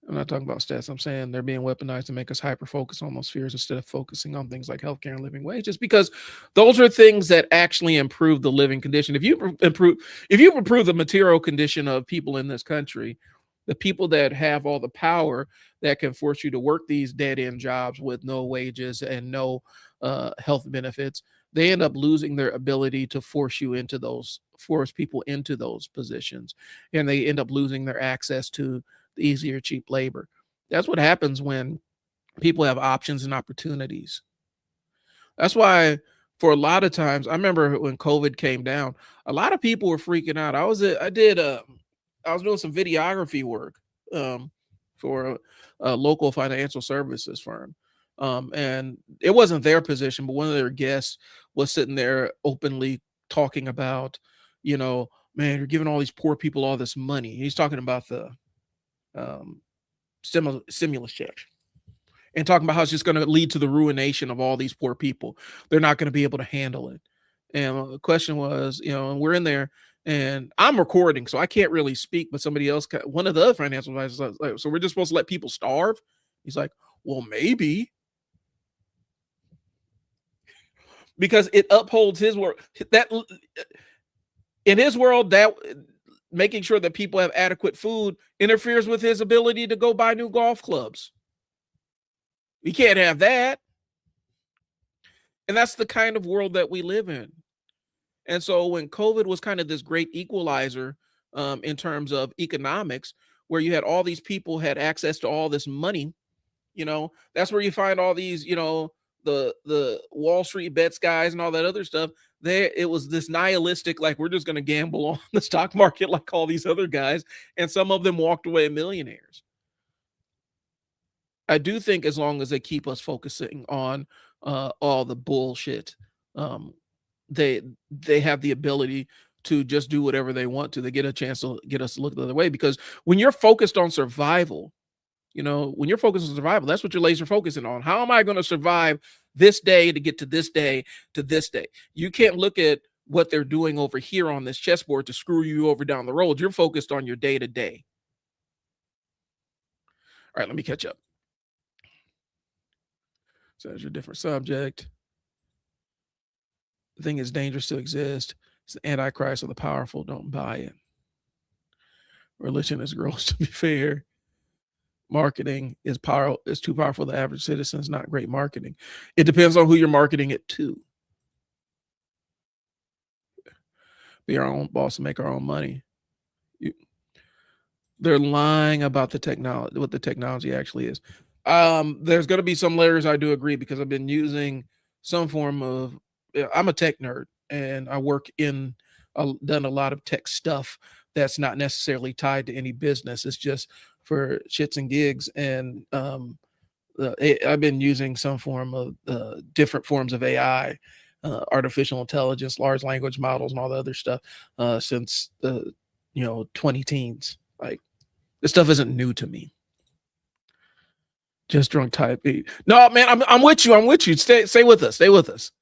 I'm not talking about stats. I'm saying they're being weaponized to make us hyper focus on those fears instead of focusing on things like healthcare and living wages, because those are things that actually improve the living condition. If you improve the material condition of people in this country, the people that have all the power that can force you to work these dead end jobs with no wages and no health benefits, they end up losing their ability to force people into those positions, and they end up losing their access to the easier, cheap labor. That's what happens when people have options and opportunities. That's why, for a lot of times, I remember when COVID came down, a lot of people were freaking out. I was doing some videography work um, for a local financial services firm. And it wasn't their position, but one of their guests was sitting there openly talking about, you know, man, you're giving all these poor people all this money. He's talking about the um, stimulus check, and talking about how it's just going to lead to the ruination of all these poor people. They're not going to be able to handle it. And the question was, and we're in there, and I'm recording, so I can't really speak. But somebody else, one of the other financial advisors, was like, so we're just supposed to let people starve? He's like, well, maybe, because it upholds his work. That in his world, that making sure that people have adequate food interferes with his ability to go buy new golf clubs. We can't have that. And that's the kind of world that we live in. And so when COVID was kind of this great equalizer in terms of economics, where you had all these people had access to all this money, that's where you find all these, the Wall Street bets guys and all that other stuff. It was this nihilistic, like, we're just going to gamble on the stock market like all these other guys, and some of them walked away millionaires. I do think as long as they keep us focusing on all the bullshit, um, they they have the ability to just do whatever they want to. They get a chance to get us to look the other way, because when you're focused on survival, when you're focused on survival, that's what you're laser focusing on. How am I going to survive this day to get to this day to this day? You can't look at what they're doing over here on this chessboard to screw you over down the road. You're focused on your day to day. All right, let me catch up. So there's a different subject. The thing is dangerous to exist. It's the antichrist of the powerful. Don't buy it. Religion is gross, to be fair. Marketing is too powerful. The average citizen is not great marketing. It depends on who you're marketing it to. Be our own boss and make our own money. They're lying about the technology, what the technology actually is. There's going to be some layers I do agree, because I've been using some form of. I'm a tech nerd, and I work done a lot of tech stuff that's not necessarily tied to any business. It's just for shits and gigs, and I've been using some form of different forms of AI, artificial intelligence, large language models, and all the other stuff since the 20 teens. Like, this stuff isn't new to me. Just drunk type E. No, man, I'm with you. I'm with you. Stay with us. Stay with us.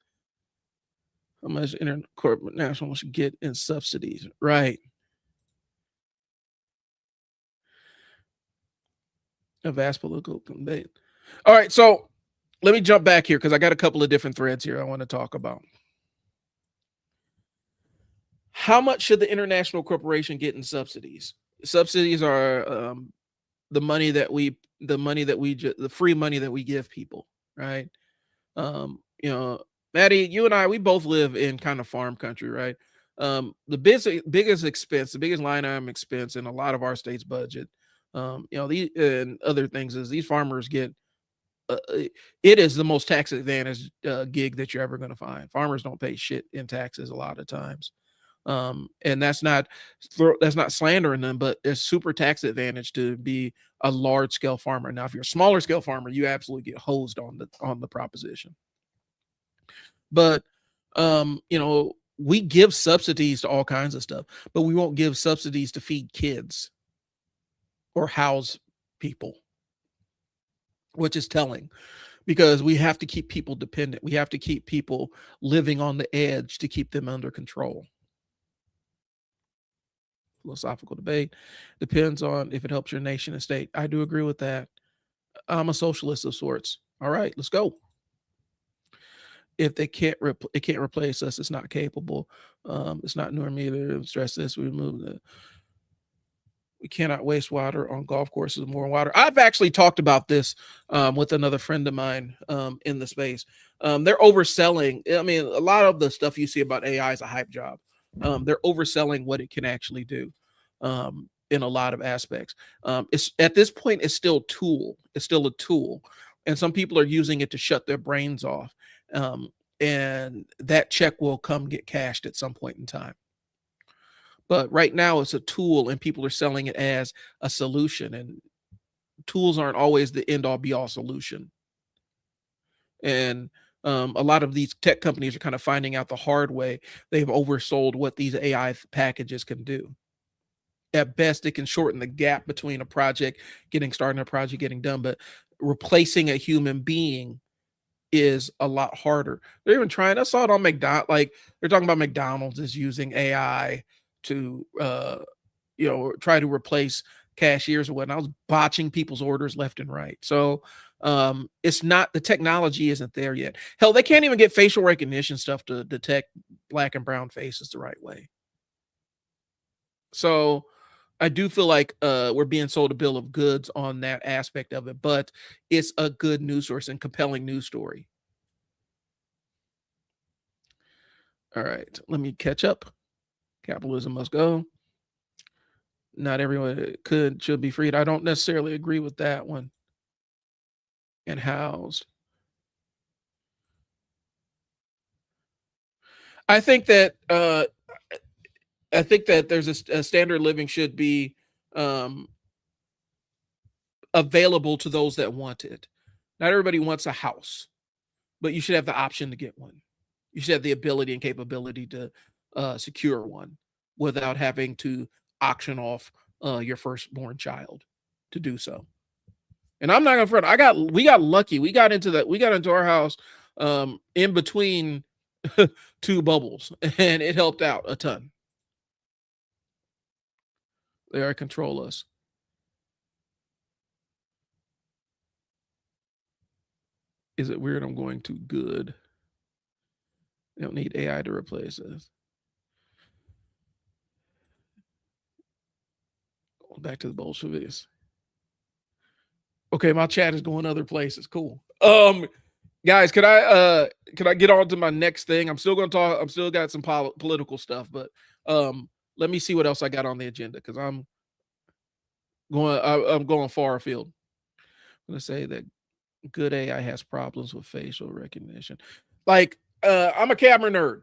How much corporate national should get in subsidies? Right. A vast political debate. All right, so let me jump back here, because I got a couple of different threads here I want to talk about. How much should the international corporation get in subsidies? Subsidies are the free money that we give people, right? Maddie, you and I, we both live in kind of farm country, right? The biggest expense, the biggest line item expense in a lot of our state's budget, these and other things, is these farmers get. It is the most tax advantage gig that you're ever going to find. Farmers don't pay shit in taxes a lot of times, and that's not slandering them, but it's super tax advantage to be a large scale farmer. Now, if you're a smaller scale farmer, you absolutely get hosed on the proposition. But we give subsidies to all kinds of stuff, but we won't give subsidies to feed kids or house people, which is telling, because we have to keep people dependent. We have to keep people living on the edge to keep them under control. philosophical debate. Depends on if it helps your nation and state. I do agree with that. I'm a socialist of sorts. All right, let's go. If they can't, it can't replace us. It's not capable. It's not normative. Stress this. We remove the. We cannot waste water on golf courses. More water. I've actually talked about this with another friend of mine in the space. They're overselling. I mean, a lot of the stuff you see about AI is a hype job. They're overselling what it can actually do in a lot of aspects. It's at this point, it's still tool. It's still a tool, and some people are using it to shut their brains off. And that check will come get cashed at some point in time. But right now it's a tool and people are selling it as a solution, and tools aren't always the end all be all solution. And a lot of these tech companies are kind of finding out the hard way. They've oversold what these AI packages can do. At best, it can shorten the gap between a project getting started and a project getting done, but replacing a human being is a lot harder. They're even trying. I saw it on McDonald's. Like they're talking about McDonald's is using AI to, try to replace cashiers or whatnot. I was botching people's orders left and right. So it's not, the technology isn't there yet. Hell, they can't even get facial recognition stuff to detect black and brown faces the right way. So I do feel like we're being sold a bill of goods on that aspect of it, but it's a good news source and compelling news story. All right, let me catch up. Capitalism must go. Not everyone should be freed. I don't necessarily agree with that one. And housed. I think that there's a standard of living should be available to those that want it. Not everybody wants a house, but you should have the option to get one. You should have the ability and capability to secure one without having to auction off your firstborn child to do so. And I'm not gonna front. We got lucky. We got into our house in between two bubbles, and it helped out a ton. They are control us. Is it weird I'm going too good? They don't need AI to replace us. Going back to the Bolsheviks. Okay, my chat is going other places. Cool. Guys, could I get on to my next thing? I'm still gonna talk. I'm still got some political stuff, but let me see what else I got on the agenda because I'm going far afield. I'm gonna say that good AI has problems with facial recognition. Like, I'm a camera nerd.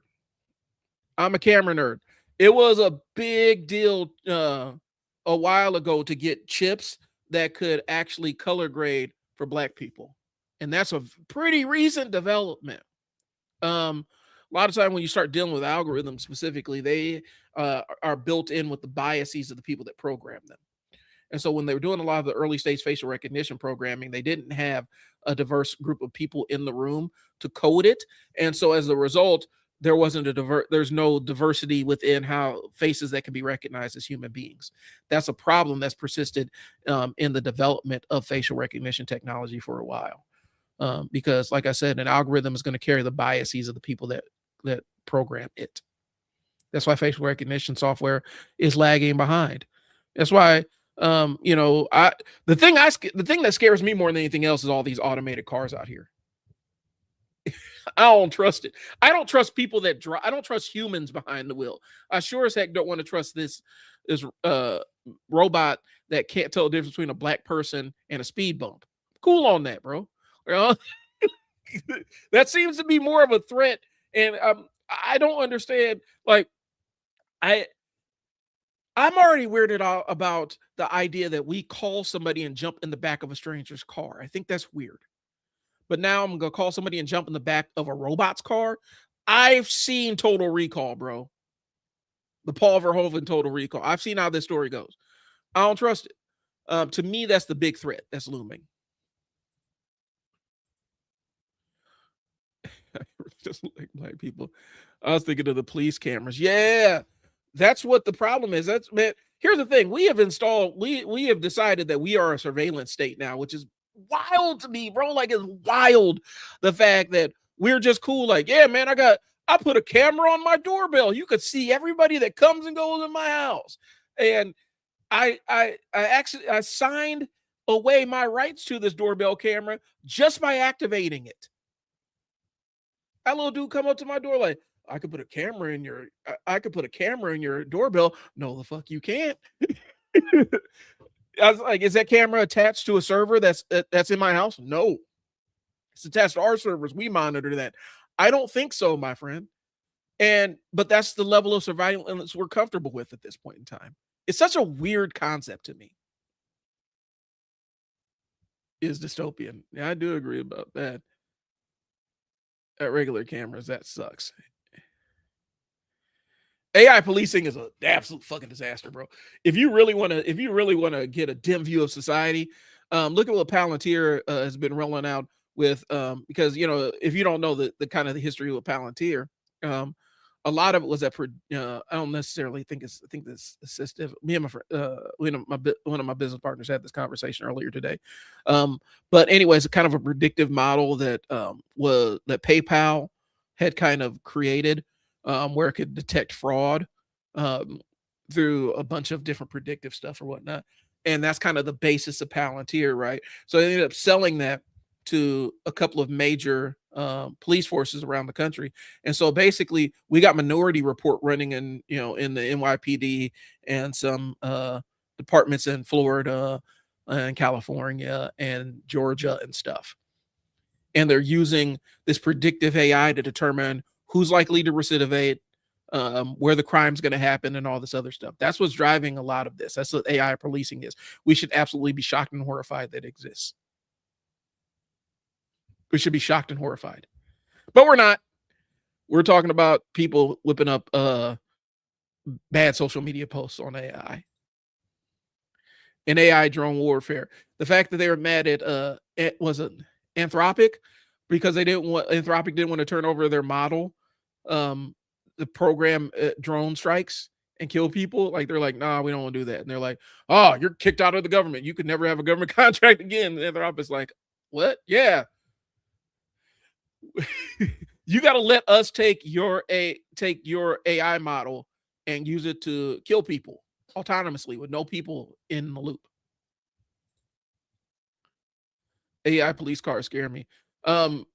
It was a big deal a while ago to get chips that could actually color grade for black people. And that's a pretty recent development. A lot of time when you start dealing with algorithms specifically, they are built in with the biases of the people that program them. And so when they were doing a lot of the early stage facial recognition programming, they didn't have a diverse group of people in the room to code it. And so as a result, there's no diversity within how faces that can be recognized as human beings. That's a problem that's persisted in the development of facial recognition technology for a while. Because like I said, an algorithm is going to carry the biases of the people that program it. That's why facial recognition software is lagging behind. That's why the thing that scares me more than anything else is all these automated cars out here. I don't trust it. I don't trust people that drive. I don't trust humans behind the wheel. I sure as heck don't want to trust this robot that can't tell the difference between a black person and a speed bump. Cool on that, bro. That seems to be more of a threat, and I don't understand. Like, I'm already weirded out about the idea that we call somebody and jump in the back of a stranger's car. I think that's weird. But now I'm gonna call somebody and jump in the back of a robot's car. I've seen Total Recall, bro. The Paul Verhoeven Total Recall. I've seen how this story goes. I don't trust it. To me, that's the big threat that's looming. Just like black people. I was thinking of the police cameras. Yeah, that's what the problem is. That's, man. here's the thing: we have decided that we are a surveillance state now, which is wild to me, bro. Like, it's wild the fact that we're just cool. Like, yeah, man, I put a camera on my doorbell. You could see everybody that comes and goes in my house, and I signed away my rights to this doorbell camera just by activating it. That little dude come up to my door like, I could put a camera in your doorbell. No, the fuck you can't. I was like, is that camera attached to a server that's in my house? No, it's attached to our servers. We monitor that. I don't think so, my friend. But that's the level of surveillance we're comfortable with at this point in time. It's such a weird concept to me. Is dystopian. Yeah, I do agree about that. At regular cameras, that sucks. AI policing is an absolute fucking disaster, bro. If you really want to get a dim view of society, look at what Palantir has been rolling out with, because if you don't know the kind of the history of Palantir, a lot of it was that I don't necessarily think it's assistive. Me and my friend, one of my business partners had this conversation earlier today. But anyways, kind of a predictive model that that PayPal had kind of created, where it could detect fraud through a bunch of different predictive stuff or whatnot. And that's kind of the basis of Palantir, right? So they ended up selling that to a couple of major police forces around the country. And so basically we got Minority Report running in the NYPD and some departments in Florida and California and Georgia and stuff. And they're using this predictive AI to determine who's likely to recidivate, where the crime's going to happen, and all this other stuff. That's what's driving a lot of this. That's what AI policing is. We should absolutely be shocked and horrified that it exists. We should be shocked and horrified. But we're not. We're talking about people whipping up bad social media posts on AI. And AI drone warfare. The fact that they were mad at was it Anthropic, because Anthropic didn't want to turn over their model, the program drone strikes and kill people. Like, they're like, nah, we don't want to do that. And they're like, oh, you're kicked out of the government. You could never have a government contract again. And Anthropic's like, what? Yeah. You got to let us take your AI model and use it to kill people autonomously with no people in the loop. AI police cars scare me. Don't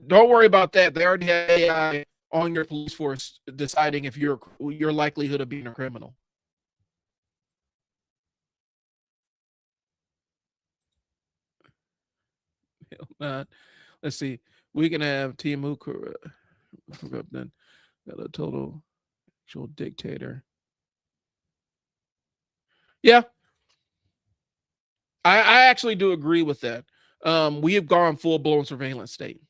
worry about that. They already have AI on your police force deciding if your likelihood of being a criminal. Let's see. We can have Timu then got a total actual dictator. Yeah, I actually do agree with that. We have gone full blown surveillance state.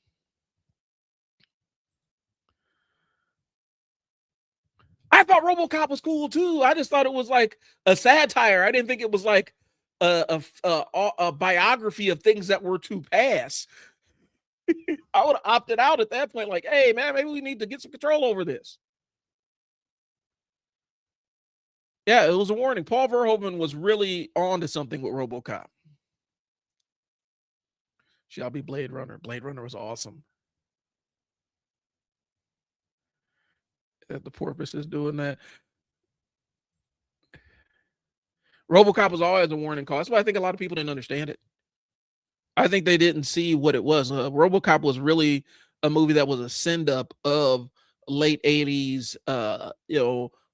I thought RoboCop was cool too. I just thought it was like a satire. I didn't think it was like a biography of things that were to pass. I would have opted out at that point. Like, hey man, maybe we need to get some control over this. Yeah, it was a warning. Paul Verhoeven was really on to something with RoboCop. Shall be Blade Runner. Blade Runner was awesome. The porpoise is doing that. RoboCop was always a warning call. That's why I think a lot of people didn't understand it. I think they didn't see what it was. RoboCop was really a movie that was a send up of late 80s,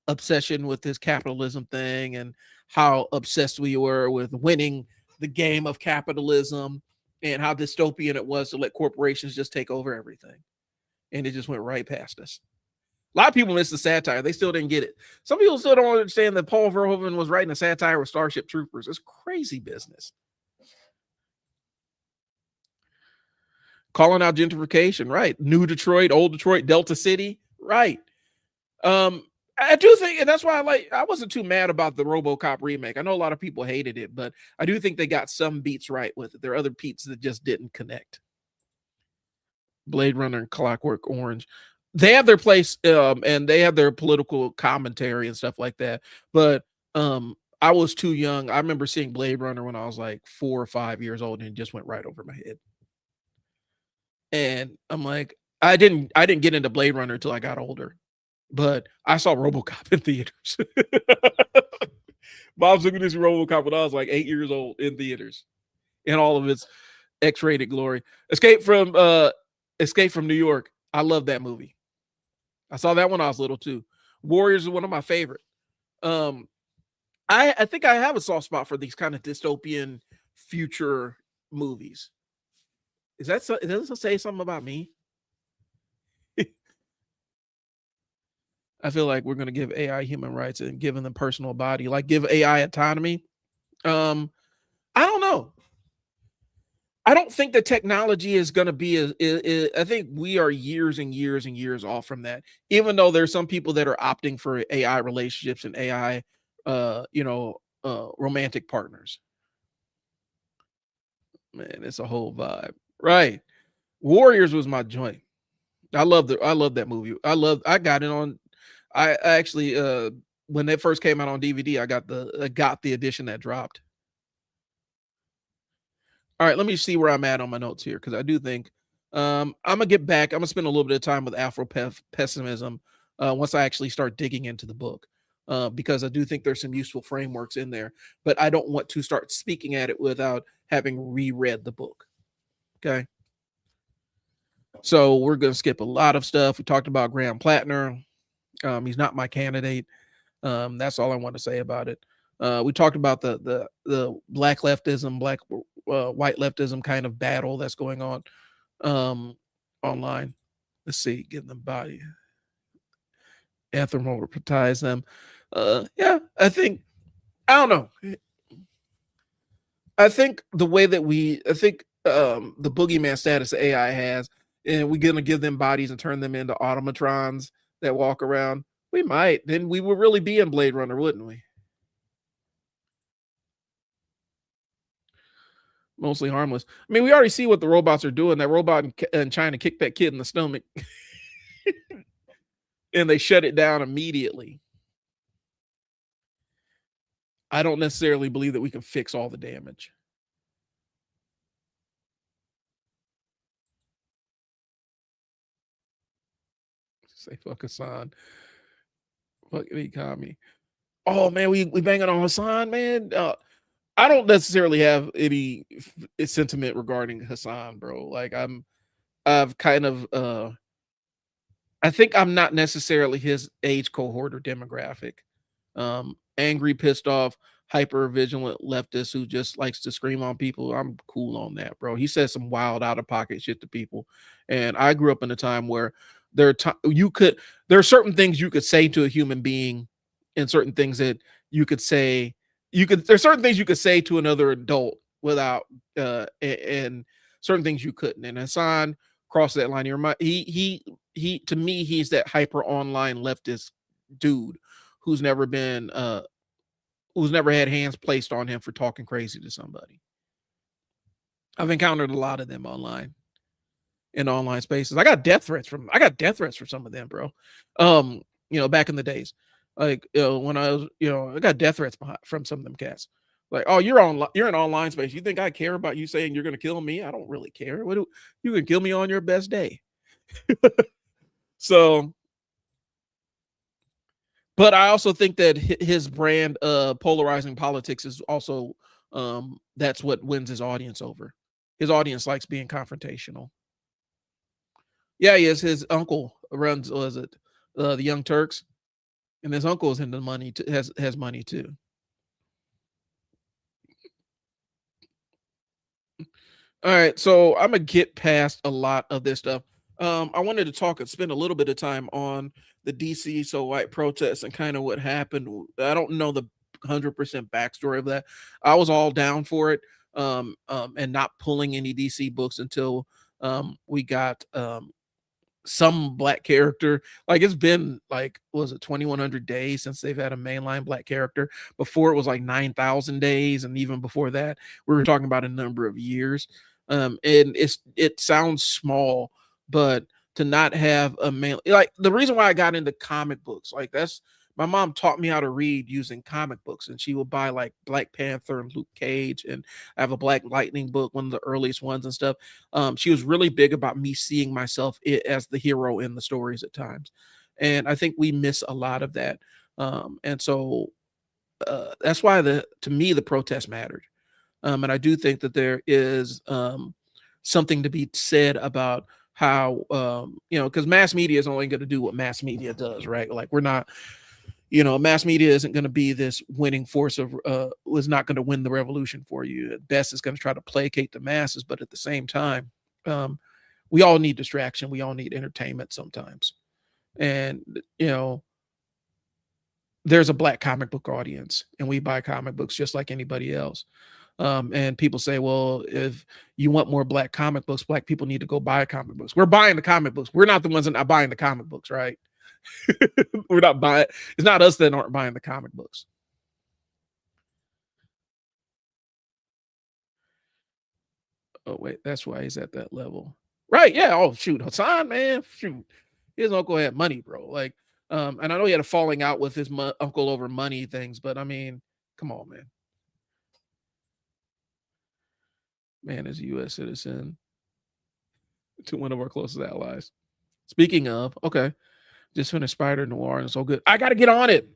obsession with this capitalism thing and how obsessed we were with winning the game of capitalism and how dystopian it was to let corporations just take over everything. And it just went right past us. A lot of people missed the satire. They still didn't get it. Some people still don't understand that Paul Verhoeven was writing a satire with Starship Troopers. It's crazy business. Calling out gentrification, right? New Detroit, old Detroit, Delta City, right? I do think, and that's why I wasn't too mad about the RoboCop remake. I know a lot of people hated it, but I do think they got some beats right with it. There are other beats that just didn't connect. Blade Runner and Clockwork Orange, they have their place, and they have their political commentary and stuff like that. But I was too young. I remember seeing Blade Runner when I was like 4 or 5 years old, and it just went right over my head. And I'm like, I didn't get into Blade Runner until I got older, but I saw RoboCop in theaters. Bob's looking at this RoboCop when I was like 8 years old in theaters in all of its X-rated glory. Escape from New York. I love that movie. I saw that when I was little too. Warriors is one of my favorite. Um, I think I have a soft spot for these kind of dystopian future movies. Is that so? Does it say something about me? I feel like we're going to give AI human rights and giving them personal body, like give AI autonomy. Um, I don't know. I don't think the technology is going to be I think we are years and years and years off from that. Even though there's some people that are opting for AI relationships and AI, romantic partners. Man, it's a whole vibe, right? Warriors was my joint. I love that movie. I got it on. I actually when that first came out on DVD, I got the edition that dropped. All right, let me see where I'm at on my notes here because I do think I'm gonna get back. I'm gonna spend a little bit of time with Afro pessimism once I actually start digging into the book because I do think there's some useful frameworks in there, but I don't want to start speaking at it without having reread the book. Okay, so we're gonna skip a lot of stuff. We talked about Graham Plattner. He's not my candidate. That's all I want to say about it. We talked about the black leftism, white leftism kind of battle that's going on online. Let's see, give them body, anthropomorphize them. Yeah, I don't know. I think the way that I think the boogeyman status AI has, and we're gonna give them bodies and turn them into automatrons that walk around. We might. Then we would really be in Blade Runner, wouldn't we? Mostly harmless. I mean, we already see what the robots are doing. That robot in China kicked that kid in the stomach, and they shut it down immediately. I don't necessarily believe that we can fix all the damage. Say fuck Hassan. Fuck he called me. Oh man, we banging on Hassan, man. I don't necessarily have any sentiment regarding Hassan, bro. Like I've kind of I think I'm not necessarily his age cohort or demographic. Angry, pissed off, hyper vigilant leftist who just likes to scream on people. I'm cool on that, bro. He says some wild out of pocket shit to people. And I grew up in a time where there are certain things you could say to a human being and certain things that you could say there's certain things you could say to another adult without and certain things you couldn't. And Hassan crossed that line. He to me he's that hyper online leftist dude who's never been who's never had hands placed on him for talking crazy to somebody. I've encountered a lot of them online in online spaces. I got death threats from some of them, bro. Back in the days. Like when I was, I got death threats from some of them cats. Like, oh, you're in online space. You think I care about you saying you're gonna kill me? I don't really care. You can kill me on your best day. So, but I also think that his brand polarizing politics is also that's what wins his audience over. His audience likes being confrontational. Yeah, he is. His uncle runs, was it the Young Turks, and his uncle is into money has money too. All right, so I'm gonna get past a lot of this stuff. I wanted to spend a little bit of time on the DC So White protests and kind of what happened. I don't know the 100% backstory of that. I was all down for it, and not pulling any DC books until we got some black character. Like it's been like, was it 2100 days since they've had a mainline black character? Before it was like 9,000 days, and even before that we were talking about a number of years. And it sounds small, but to not have a main, like the reason why I got into comic books, like that's My mom taught me how to read using comic books, and she would buy like Black Panther and Luke Cage, and I have a Black Lightning book, one of the earliest ones and stuff. She was really big about me seeing myself as the hero in the stories at times, and I think we miss a lot of that. And so that's why to me the protest mattered. And I do think that there is something to be said about how because mass media is only going to do what mass media does, right? Like we're not, mass media isn't going to be this winning force of was not going to win the revolution for you. At best, it's going to try to placate the masses, but at the same time, we all need distraction. We all need entertainment sometimes, and there's a Black comic book audience, and we buy comic books just like anybody else. And people say, well, if you want more Black comic books, Black people need to go buy comic books. We're buying the comic books. We're not the ones that are buying the comic books, right? We're not buying. It's not us that aren't buying the comic books. Oh wait, that's why he's at that level, right? Yeah. Oh shoot, Hassan, man, shoot, his uncle had money, bro. Like, and I know he had a falling out with his uncle over money things, but I mean, come on, man. Man is a U.S. citizen to one of our closest allies. Speaking of, okay, just finished Spider Noir and it's so good. I got to get on it.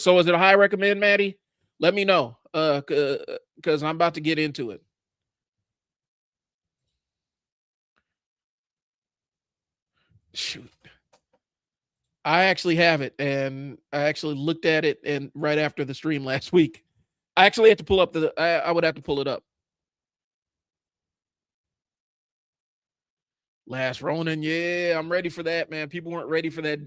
So is it a high recommend, Maddie? Let me know. Because I'm about to get into it. Shoot. I actually have it, and I actually looked at it and right after the stream last week. I actually had to pull up I would have to pull it up. Last Ronin, yeah, I'm ready for that, man. People weren't ready for that.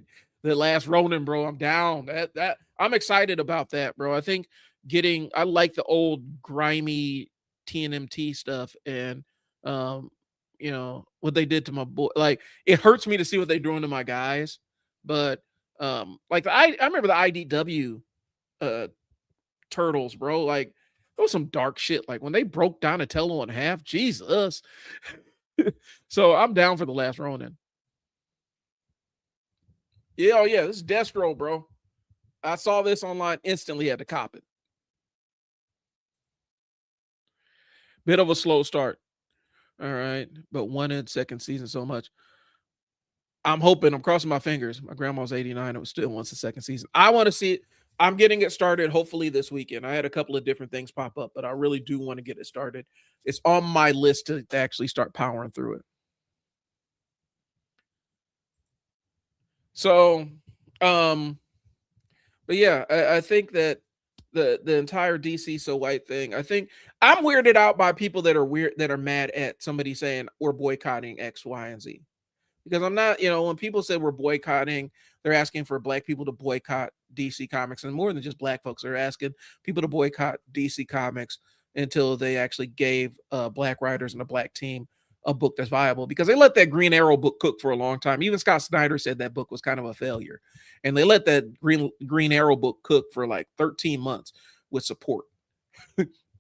The Last Ronin, bro. I'm down. That I'm excited about that, bro. I think I like the old grimy TNMT stuff, and what they did to my boy. Like it hurts me to see what they're doing to my guys, but like I remember the IDW turtles, bro. Like there was some dark shit. Like when they broke Donatello in half, Jesus. So I'm down for the Last Ronin. Yeah, oh yeah, this is Destro, bro. I saw this online, instantly had to cop it. Bit of a slow start. All right, but wanted second season so much. I'm hoping, I'm crossing my fingers. My grandma's 89. It still wants the second season. I want to see it. I'm getting it started hopefully this weekend. I had a couple of different things pop up, but I really do want to get it started. It's on my list to actually start powering through it. So, but yeah, I think that the entire DC so white thing. I think I'm weirded out by people that are mad at somebody saying we're boycotting X, Y, and Z. Because I'm not, when people say we're boycotting, they're asking for Black people to boycott DC Comics, and more than just Black folks, they're asking people to boycott DC Comics until they actually gave Black writers and a Black team a book that's viable. Because they let that Green Arrow book cook for a long time. Even Scott Snyder said that book was kind of a failure, and they let that Green Arrow book cook for like 13 months with support.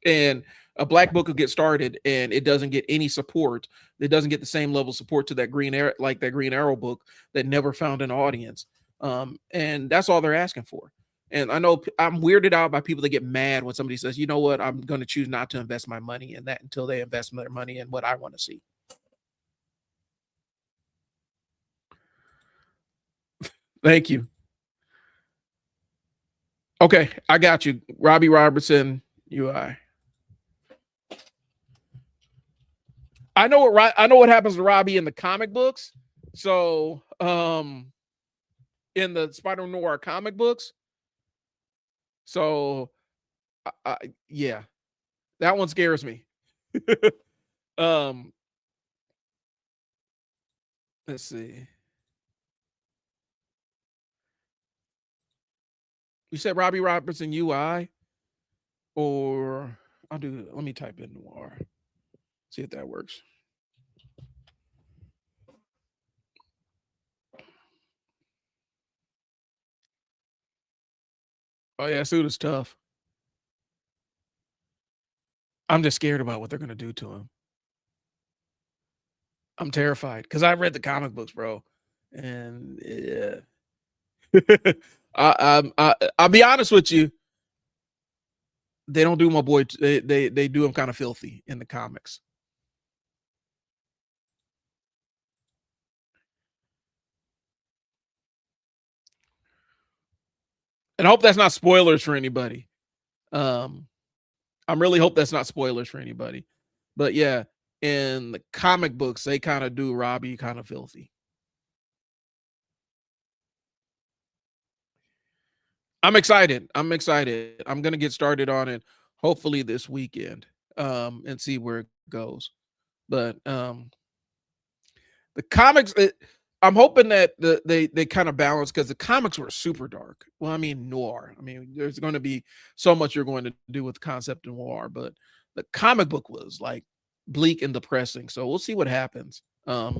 And a Black book will get started and it doesn't get any support. It doesn't get the same level of support to that Green Arrow, like that Green Arrow book that never found an audience. And that's all they're asking for. And I know I'm weirded out by people that get mad when somebody says, you know what, I'm going to choose not to invest my money in that until they invest their money in what I want to see. Thank you. Okay, I got you. Robbie Robertson, UI. I know what happens to Robbie in the comic books. So, in the Spider Noir comic books. So, yeah, that one scares me. um, let's see. You said Robbie Robertson UI, or I'll do. Let me type in Noir. See if that works. Oh yeah, suit is tough. I'm just scared about what they're gonna do to him. I'm terrified because I read the comic books, bro, and yeah. I'll be honest with you. They don't do my boy. They do him kind of filthy in the comics. And I hope that's not spoilers for anybody. I really hope that's not spoilers for anybody. But yeah, in the comic books, they kind of do Robbie kind of filthy. I'm excited. I'm excited. I'm gonna get started on it hopefully this weekend, and see where it goes. But the comics, I'm hoping that they kind of balance because the comics were super dark. Well, I mean noir. I mean, there's going to be so much you're going to do with the concept of noir, but the comic book was like bleak and depressing. So we'll see what happens. Let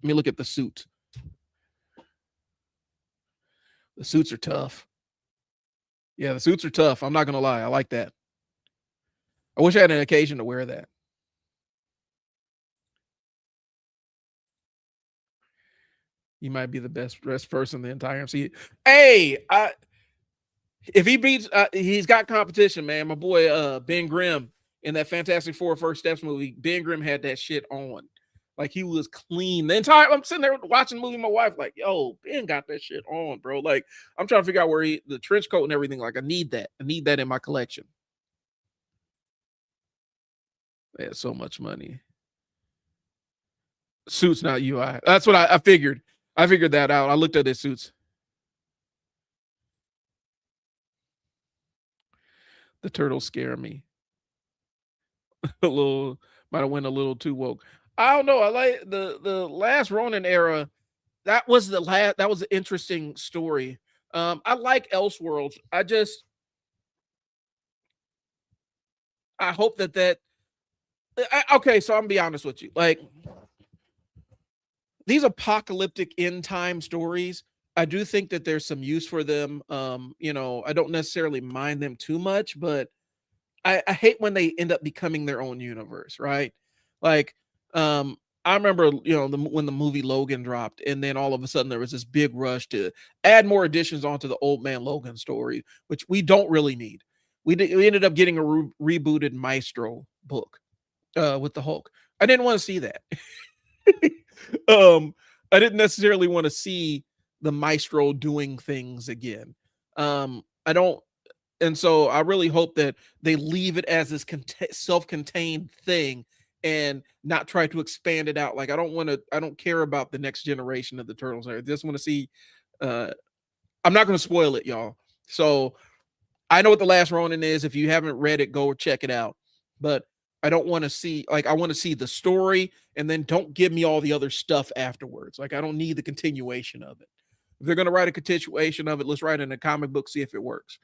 me look at the suit. The suits are tough. Yeah, the suits are tough. I'm not gonna lie. I like that. I wish I had an occasion to wear that. He might be the best dressed person in the entire MC. Hey, if he beats, he's got competition, man. My boy, Ben Grimm in that Fantastic Four First Steps movie. Ben Grimm had that shit on, like he was clean the entire. I'm sitting there watching the movie. My wife like, yo, Ben got that shit on, bro. Like I'm trying to figure out where the trench coat and everything. Like I need that. I need that in my collection. They had so much money. Suits, not UI. That's what I figured. I figured that out. I looked at his suits. The turtles scare me. A little might have went a little too woke. I don't know. I like the last Ronin era. That was the last. That was an interesting story. I like Elseworlds. I hope that. Okay, so I'm gonna be honest with you. Like these apocalyptic end time stories, I do think that there's some use for them. I don't necessarily mind them too much, but I hate when they end up becoming their own universe, right? Like, I remember, when the movie Logan dropped, and then all of a sudden there was this big rush to add more additions onto the Old Man Logan story, which we don't really need. We ended up getting a rebooted Maestro book with the Hulk. I didn't want to see that. um, I didn't necessarily want to see the Maestro doing things again. I don't, and so I really hope that they leave it as this self-contained thing and not try to expand it out. Like I don't care about the next generation of the turtles. I just want to see. Uh, I'm not going to spoil it, y'all. So I know what the last Ronin is. If you haven't read it, go check it out. But I don't want to see, like, I want to see the story and then don't give me all the other stuff afterwards. Like I don't need the continuation of it. If they're going to write a continuation of it, let's write it in a comic book, see if it works.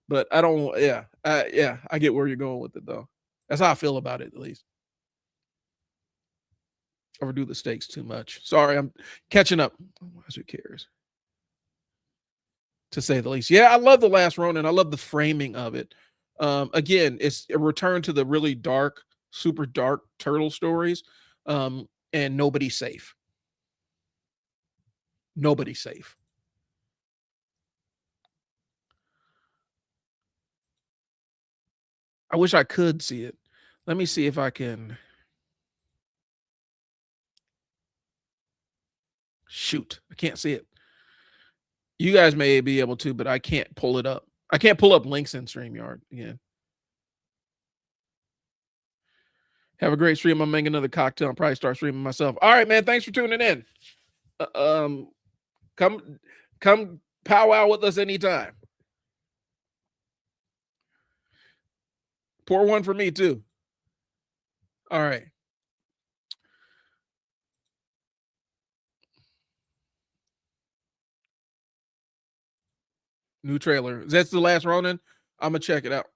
But I don't, yeah, I get where you're going with it though. That's how I feel about it, at least. Overdo the stakes too much. Sorry, I'm catching up. Who cares? To say the least. Yeah, I love the last Ronin. I love the framing of it. Again, it's a return to the really dark, super dark turtle stories. And nobody's safe. Nobody's safe. I wish I could see it. Let me see if I can. Shoot, I can't see it. You guys may be able to, but I can't pull it up. I can't pull up links in StreamYard again. Have a great stream. I'm making another cocktail. I'll probably start streaming myself. All right, man. Thanks for tuning in. Come powwow with us anytime. Pour one for me too. All right. New trailer. That's the last Ronin. I'm gonna check it out.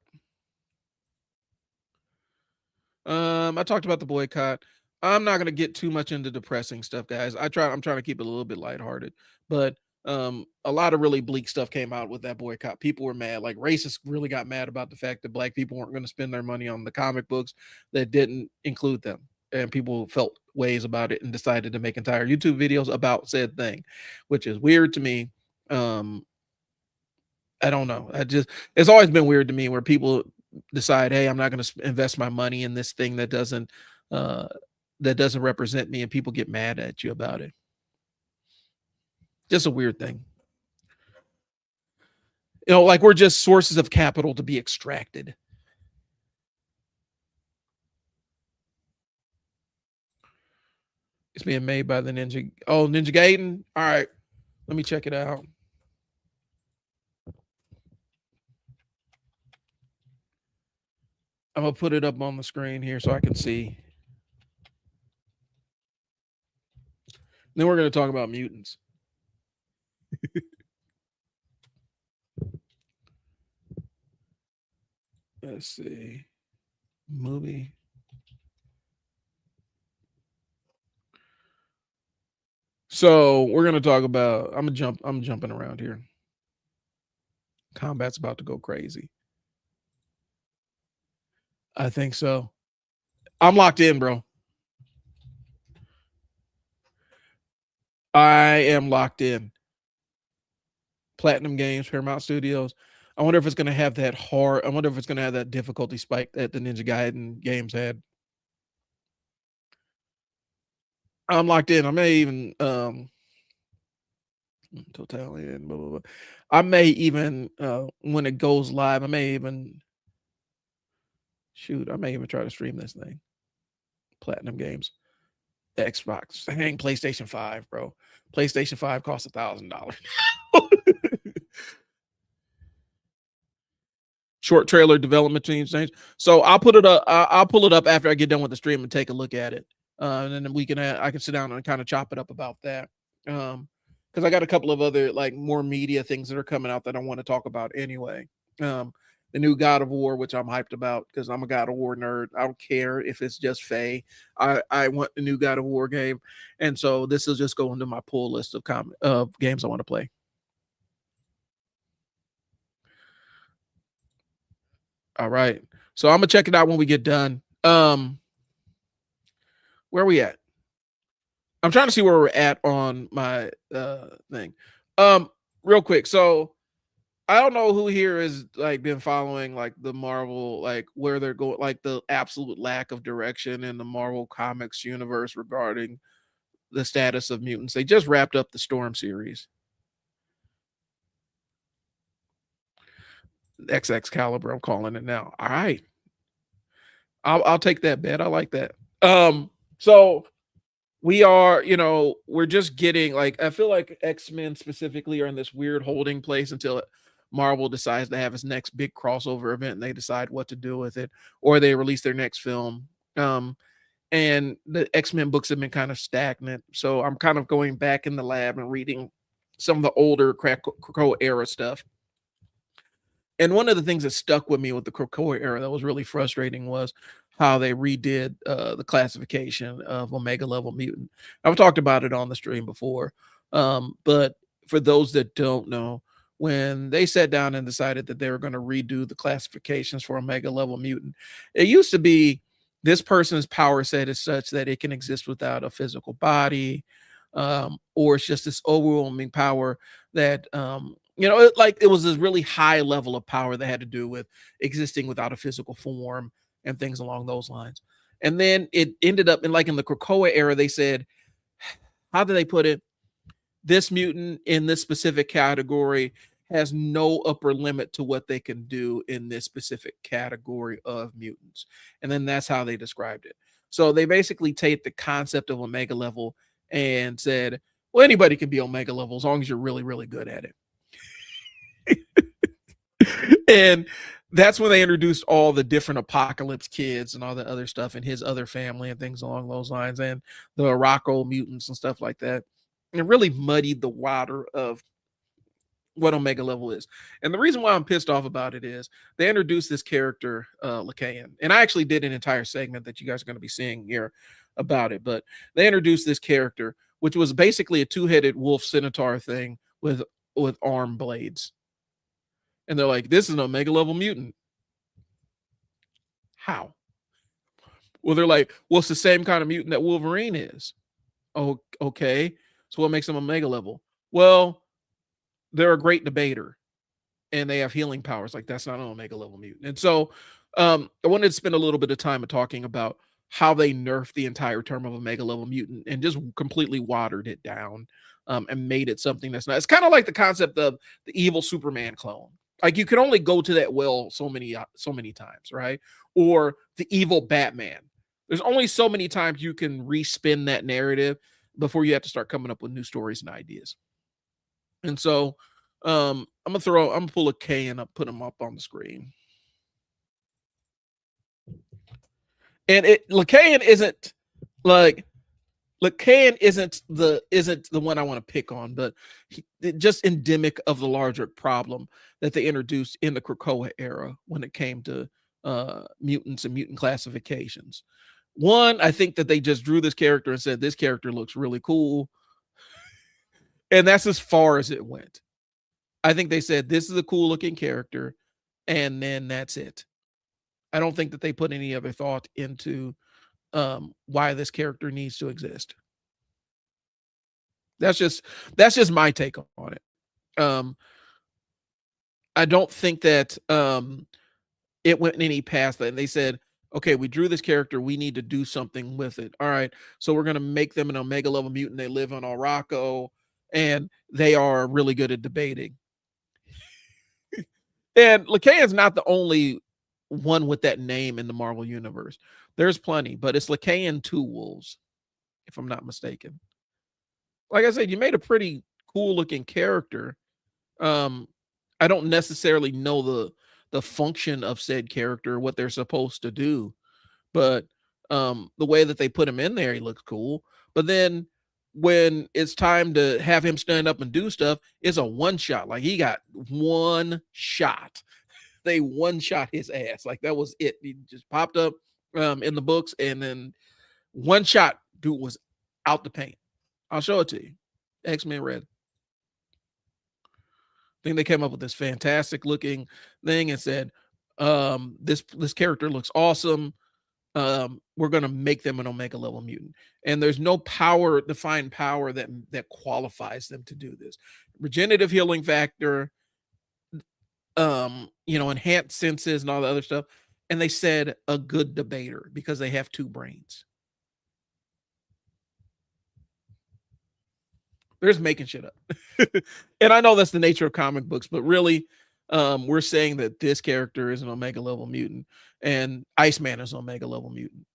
I talked about the boycott. I'm not gonna get too much into depressing stuff, guys. I'm trying to keep it a little bit lighthearted, but a lot of really bleak stuff came out with that boycott. People were mad. Like racists really got mad about the fact that black people weren't going to spend their money on the comic books that didn't include them, and people felt ways about it and decided to make entire YouTube videos about said thing, which is weird to me. I don't know. It's always been weird to me where people decide, hey, I'm not going to invest my money in this thing uh, that doesn't represent me, and people get mad at you about it. Just a weird thing. Like we're just sources of capital to be extracted. It's being made by the Ninja. Oh, Ninja Gaiden. All right, let me check it out. I'm gonna put it up on the screen here so I can see. Then we're gonna talk about mutants. Let's see. Movie. So we're gonna talk about. I'm jumping around here. Combat's about to go crazy. I think so. I'm locked in, bro. I am locked in. Platinum Games, Paramount Studios. I wonder if it's gonna have that hard. I wonder if it's gonna have that difficulty spike that the Ninja Gaiden games had. I'm locked in. I may even totality and blah blah blah. I may even when it goes live, I may even try to stream this thing. Platinum Games. Xbox. Hang PlayStation 5, bro. PlayStation 5 costs $1,000. Short trailer development team change. So I'll put it up. I'll pull it up after I get done with the stream and take a look at it. And then I can sit down and kind of chop it up about that. Because I got a couple of other like more media things that are coming out that I want to talk about anyway. The new God of War, which I'm hyped about because I'm a God of War nerd. I don't care if it's just Faye. I want the new God of War game, and so this will just go into my pull list of games I want to play. All right, so I'm gonna check it out when we get done. Where are we at? I'm trying to see where we're at on my thing. Real quick, so I don't know who here has like been following like the Marvel, like where they're going, like the absolute lack of direction in the Marvel Comics universe regarding the status of mutants. They just wrapped up the Storm series. XX Caliber, I'm calling it now. All right. I'll take that bet. I like that. So we're just getting like I feel like X-Men specifically are in this weird holding place until Marvel decides to have its next big crossover event and they decide what to do with it, or they release their next film. And the X-Men books have been kind of stagnant. So I'm kind of going back in the lab and reading some of the older Krakoa era stuff. And one of the things that stuck with me with the Krakoa era that was really frustrating was how they redid the classification of Omega level mutant. I've talked about it on the stream before, but for those that don't know, when they sat down and decided that they were going to redo the classifications for Omega level mutant, it used to be this person's power set is such that it can exist without a physical body, or it's just this overwhelming power that it was this really high level of power that had to do with existing without a physical form and things along those lines. And then it ended up in the Krakoa era, they said, how do they put it? This mutant in this specific category has no upper limit to what they can do in this specific category of mutants. And then that's how they described it. So they basically take the concept of Omega level and said, well, anybody can be Omega level as long as you're really, really good at it. And that's when they introduced all the different Apocalypse kids and all the other stuff and his other family and things along those lines, and the Rocco mutants and stuff like that. And it really muddied the water of what Omega level is. And the reason why I'm pissed off about it is they introduced this character, Lacayan. And I actually did an entire segment that you guys are going to be seeing here about it. But they introduced this character, which was basically a two-headed wolf centaur thing with arm blades. And they're like, this is an Omega level mutant. How? Well, they're like, well, it's the same kind of mutant that Wolverine is. Oh, okay. So what makes them Omega level? Well, they're a great debater. and they have healing powers. Like, that's not an Omega level mutant. And so I wanted to spend a little bit of time talking about how they nerfed the entire term of Omega level mutant and just completely watered it down, and made it something that's not. It's kind of like the concept of the evil Superman clone. Like, you can only go to that well so many times, right? Or the evil Batman. There's only so many times you can respin that narrative before you have to start coming up with new stories and ideas. And so I'm gonna pull a K and I'll put him up on the screen. And Lacan isn't like Lacan isn't the one I want to pick on, but just endemic of the larger problem that they introduced in the Krakoa era when it came to mutants and mutant classifications. One, I think that they just drew this character and said this character looks really cool, and that's as far as it went. I think they said this is a cool looking character, and then that's it. I don't think that they put any other thought into why this character needs to exist. That's just my take on it. Um, I don't think that it went any past that. And they said, okay, we drew this character, we need to do something with it. All right, so we're gonna make them an Omega level mutant. They live on Araco, and they are really good at debating. And Lacan is not the only one with that name in the Marvel universe. There's plenty, but it's Lacan Two Wolves, if I'm not mistaken. Like I said, you made a pretty cool looking character. Um, I don't necessarily know the function of said character, what they're supposed to do, but the way that they put him in there, he looks cool. But then when it's time to have him stand up and do stuff, it's a one shot. Like, he got one shot. They one shot his ass. Like, that was it. He just popped up in the books, and then one shot, dude was out the paint. I'll show it to you. X-Men Red. I think they came up with this fantastic looking thing and said, this character looks awesome. We're gonna make them an Omega level mutant. And there's no defined power that qualifies them to do this. Regenerative healing factor, enhanced senses and all the other stuff. And they said a good debater because they have two brains. They're just making shit up. And I know that's the nature of comic books, but really, we're saying that this character is an Omega level mutant and Iceman is an Omega level mutant,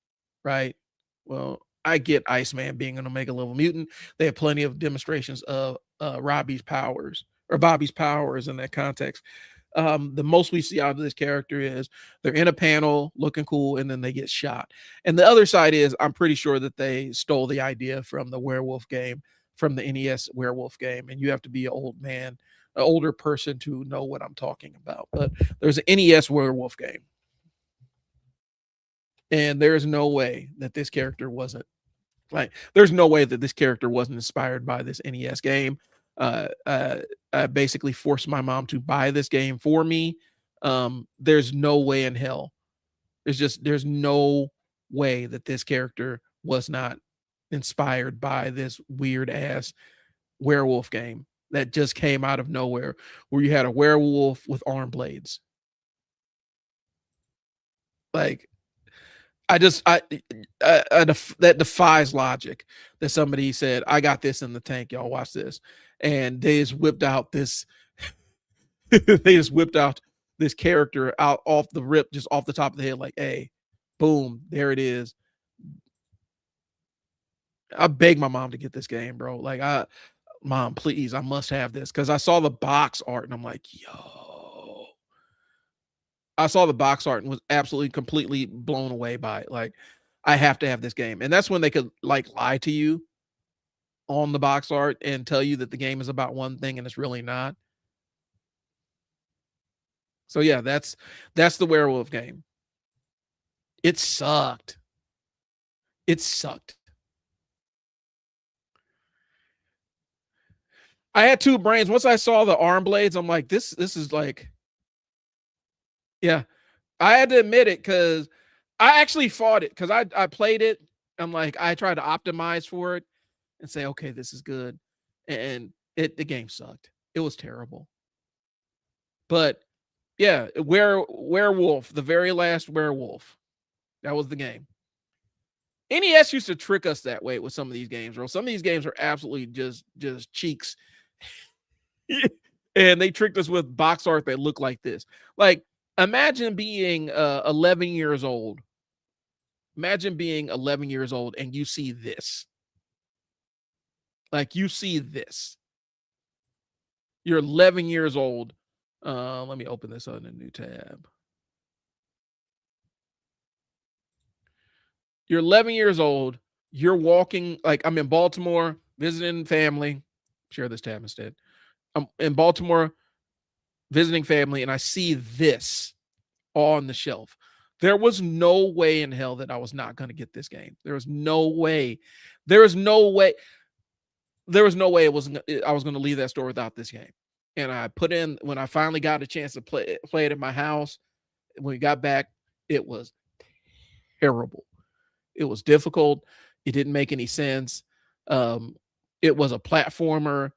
right? Well, I get Iceman being an Omega level mutant. They have plenty of demonstrations of Bobby's powers in that context. The most we see out of this character is they're in a panel looking cool and then they get shot. And the other side is, I'm pretty sure that they stole the idea from the werewolf game, from the NES werewolf game. And you have to be an older person to know what I'm talking about. But there's an NES werewolf game. And there's no way that this character wasn't inspired by this NES game. I basically forced my mom to buy this game for me. There's no way in hell. There's no way that this character was not inspired by this weird ass werewolf game that just came out of nowhere, where you had a werewolf with arm blades. Like, that defies logic that somebody said, I got this in the tank, y'all watch this. And they just whipped out this character out off the rip, just off the top of the head, like, hey, boom, there it is. I begged my mom to get this game, bro. Like, mom, please, I must have this. Cause I saw the box art and I'm like, yo. I saw the box art and was absolutely completely blown away by it. Like, I have to have this game. And that's when they could like lie to you on the box art and tell you that the game is about one thing and it's really not. So yeah, that's the werewolf game. It sucked. It sucked. I had two brains. Once I saw the arm blades, I'm like, this is like, yeah. I had to admit it because I actually fought it because I played it. I'm like, I tried to optimize for it and say, okay, this is good. And the game sucked. It was terrible. But yeah, werewolf, the very last werewolf. That was the game. NES used to trick us that way with some of these games, bro. Some of these games are absolutely just cheeks. And they tricked us with box art that looked like this. Like, imagine being 11 years old. Imagine being 11 years old and you see this. Like, you see this. You're 11 years old. Let me open this on a new tab. You're 11 years old. You're walking, like, I'm in Baltimore visiting family. Share this tab instead. I'm in Baltimore visiting family, and I see this on the shelf. There was no way in hell that I was not going to get this game. There was no way. There was no way. There was no way I was going to leave that store without this game. And I put in, when I finally got a chance to play it at my house, when we got back, it was terrible. It was difficult. It didn't make any sense. It was a platformer.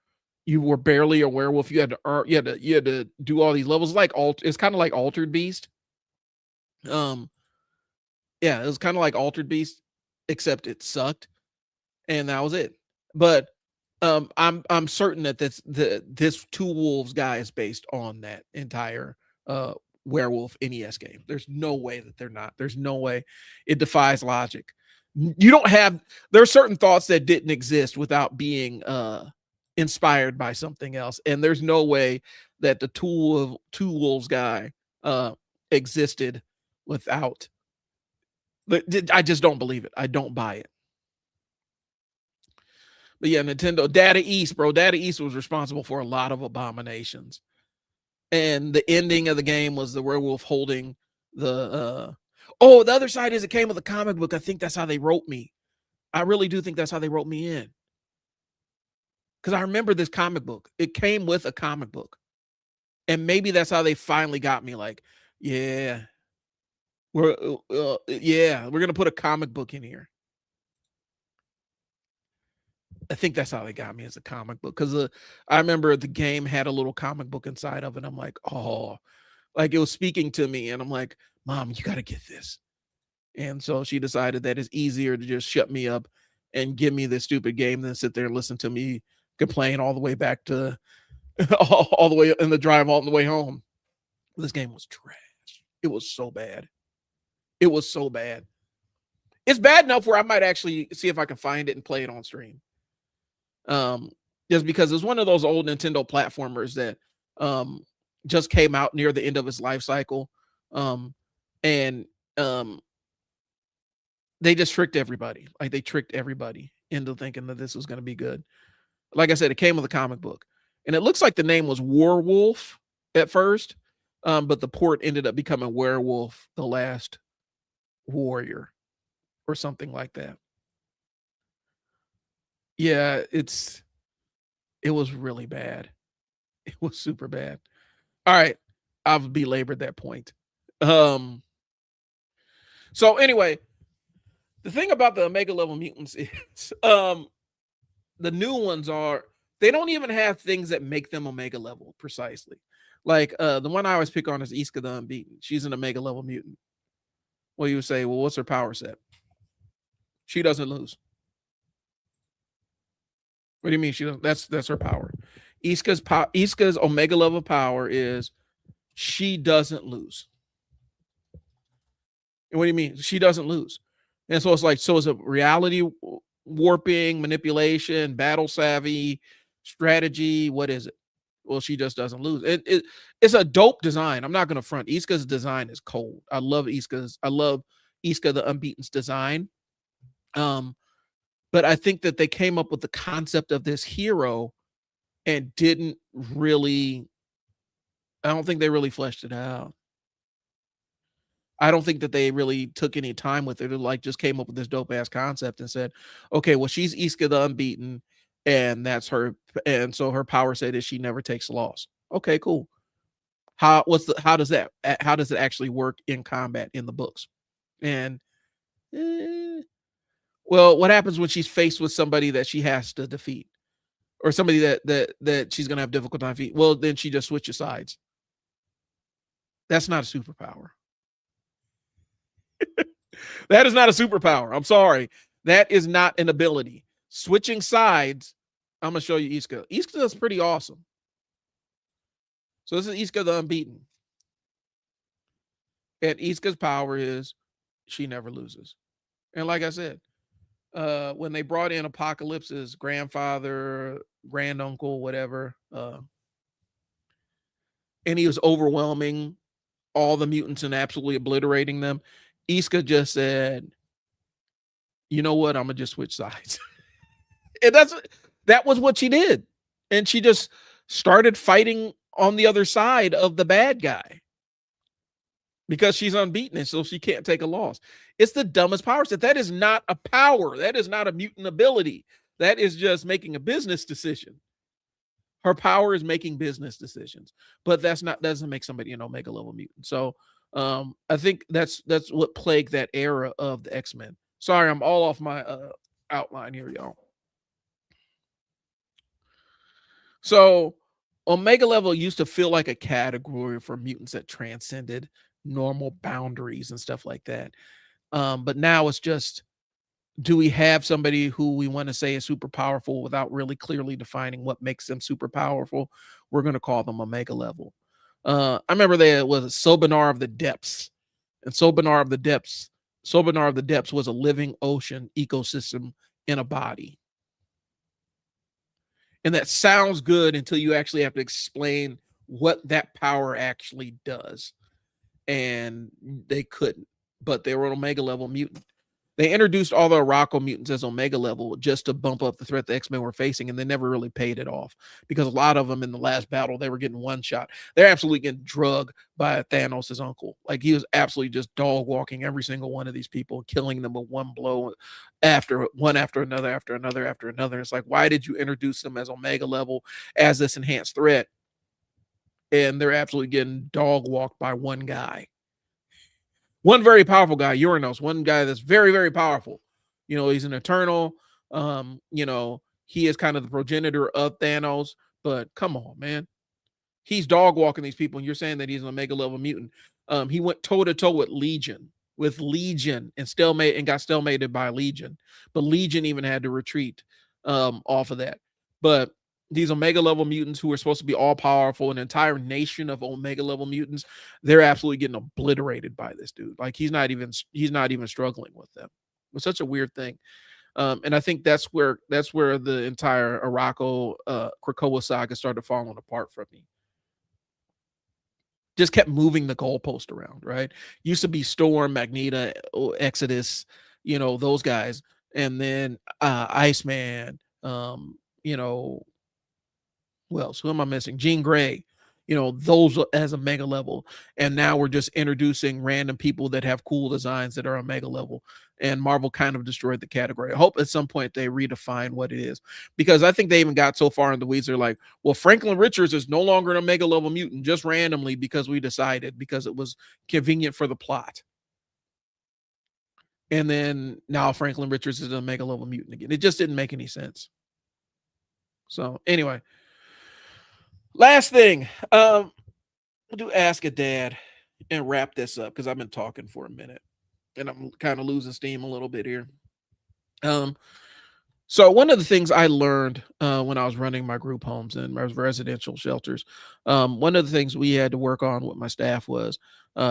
You were barely a werewolf. You had to do all these levels. It's kind of like Altered Beast. Yeah, it was kind of like Altered Beast, except it sucked, and that was it. But I'm certain that this Two Wolves guy is based on that entire werewolf NES game. There's no way that they're not. There's no way. It defies logic. You don't have. There are certain thoughts that didn't exist without being inspired by something else, and there's no way that the Two Wolves guy existed without. I just don't believe it. I don't buy it. But yeah, Nintendo, Data East, bro. Data East was responsible for a lot of abominations. And the ending of the game was the werewolf holding the the other side is it came with a comic book. I think that's how they wrote me. I really do think that's how they wrote me in. Because I remember this comic book. It came with a comic book. And maybe that's how they finally got me. Like, yeah, we're gonna put a comic book in here. I think that's how they got me, as a comic book, because I remember the game had a little comic book inside of it. I'm like, oh, like it was speaking to me, and I'm like, Mom, you got to get this. And so she decided that it's easier to just shut me up and give me this stupid game than sit there and listen to me complain all the way back to all the way in the drive all the way home. This game was trash. It was so bad. It was so bad. It's bad enough where I might actually see if I can find it and play it on stream. Just because it's one of those old Nintendo platformers that just came out near the end of its life cycle. And they just tricked everybody. Like, they tricked everybody into thinking that this was going to be good. Like I said, it came with a comic book, and it looks like the name was Warwolf at first, but the port ended up becoming Werewolf: The Last Warrior or something like that. Yeah, it was really bad. It was super bad. All right, I've belabored that point. So anyway, the thing about the Omega level mutants is the new ones they don't even have things that make them Omega level precisely. Like the one I always pick on is Iska the Unbeaten. She's an Omega level mutant. Well, you would say, well, what's her power set? She doesn't lose. What do you mean she doesn't? That's her power. Iska's Omega level power is she doesn't lose. And what do you mean? She doesn't lose. And so it's like, so is it reality warping, manipulation, battle savvy, strategy? What is it? Well, she just doesn't lose. It's a dope design. I'm not going to front. Iska's design is cold. I love Iska the Unbeaten's design. But I think that they came up with the concept of this hero and didn't really, I don't think they really fleshed it out. I don't think that they really took any time with it. It like just came up with this dope ass concept and said, okay, well, she's Iska the Unbeaten, and that's her. And so her power set is she never takes a loss. Okay, cool. How does it actually work in combat in the books? And well, what happens when she's faced with somebody that she has to defeat, or somebody that she's gonna have difficult time defeat? Well, then she just switches sides. That's not a superpower. That is not a superpower. I'm sorry. That is not an ability. Switching sides, I'm going to show you Iska. Iska is pretty awesome. So this is Iska the Unbeaten. And Iska's power is she never loses. And like I said, when they brought in Apocalypse's grandfather, granduncle, whatever, and he was overwhelming all the mutants and absolutely obliterating them, Iska just said, you know what? I'm gonna just switch sides. And that was what she did. And she just started fighting on the other side of the bad guy because she's unbeaten and so she can't take a loss. It's the dumbest power set. That is not a power. That is not a mutant ability. That is just making a business decision. Her power is making business decisions, but doesn't make somebody an Omega level mutant. So I think that's what plagued that era of the X-Men. Sorry, I'm all off my outline here, y'all. So Omega level used to feel like a category for mutants that transcended normal boundaries and stuff like that. But now it's just, do we have somebody who we want to say is super powerful without really clearly defining what makes them super powerful? We're going to call them Omega level. I remember there was a Sobanar of the Depths, and Sobanar of the Depths was a living ocean ecosystem in a body. And that sounds good until you actually have to explain what that power actually does. And they couldn't, but they were an Omega level mutant. They introduced all the Araco mutants as Omega level just to bump up the threat the X-Men were facing, and they never really paid it off because a lot of them in the last battle, they were getting one shot. They're absolutely getting drugged by Thanos' uncle. Like, he was absolutely just dog walking every single one of these people, killing them with one blow after another. It's like, why did you introduce them as Omega level as this enhanced threat? And they're absolutely getting dog walked by one guy. One very powerful guy, Uranos, one guy that's very, very powerful. You know, he's an Eternal. He is kind of the progenitor of Thanos, but come on, man. He's dog walking these people, and you're saying that he's an Omega level mutant. He went toe to toe with Legion, and got stalemated by Legion. But Legion even had to retreat off of that. But these Omega level mutants who are supposed to be all powerful, an entire nation of Omega level mutants, they're absolutely getting obliterated by this dude. Like, he's not even struggling with them. It's such a weird thing. And I think that's where the entire Araco Krakoa saga started falling apart from me. Just kept moving the goalpost around, right? Used to be Storm, Magneto, Exodus, those guys, and then Iceman, who else? Who am I missing? Jean Grey, those as a mega level. And now we're just introducing random people that have cool designs that are a mega level. And Marvel kind of destroyed the category. I hope at some point they redefine what it is, because I think they even got so far in the weeds. They're like, well, Franklin Richards is no longer an Omega level mutant just randomly because we decided, because it was convenient for the plot. And then now Franklin Richards is an Omega level mutant again. It just didn't make any sense. So anyway, last thing, we'll do Ask a Dad and wrap this up because I've been talking for a minute and I'm kind of losing steam a little bit here. So one of the things I learned when I was running my group homes and my residential shelters, one of the things we had to work on with my staff was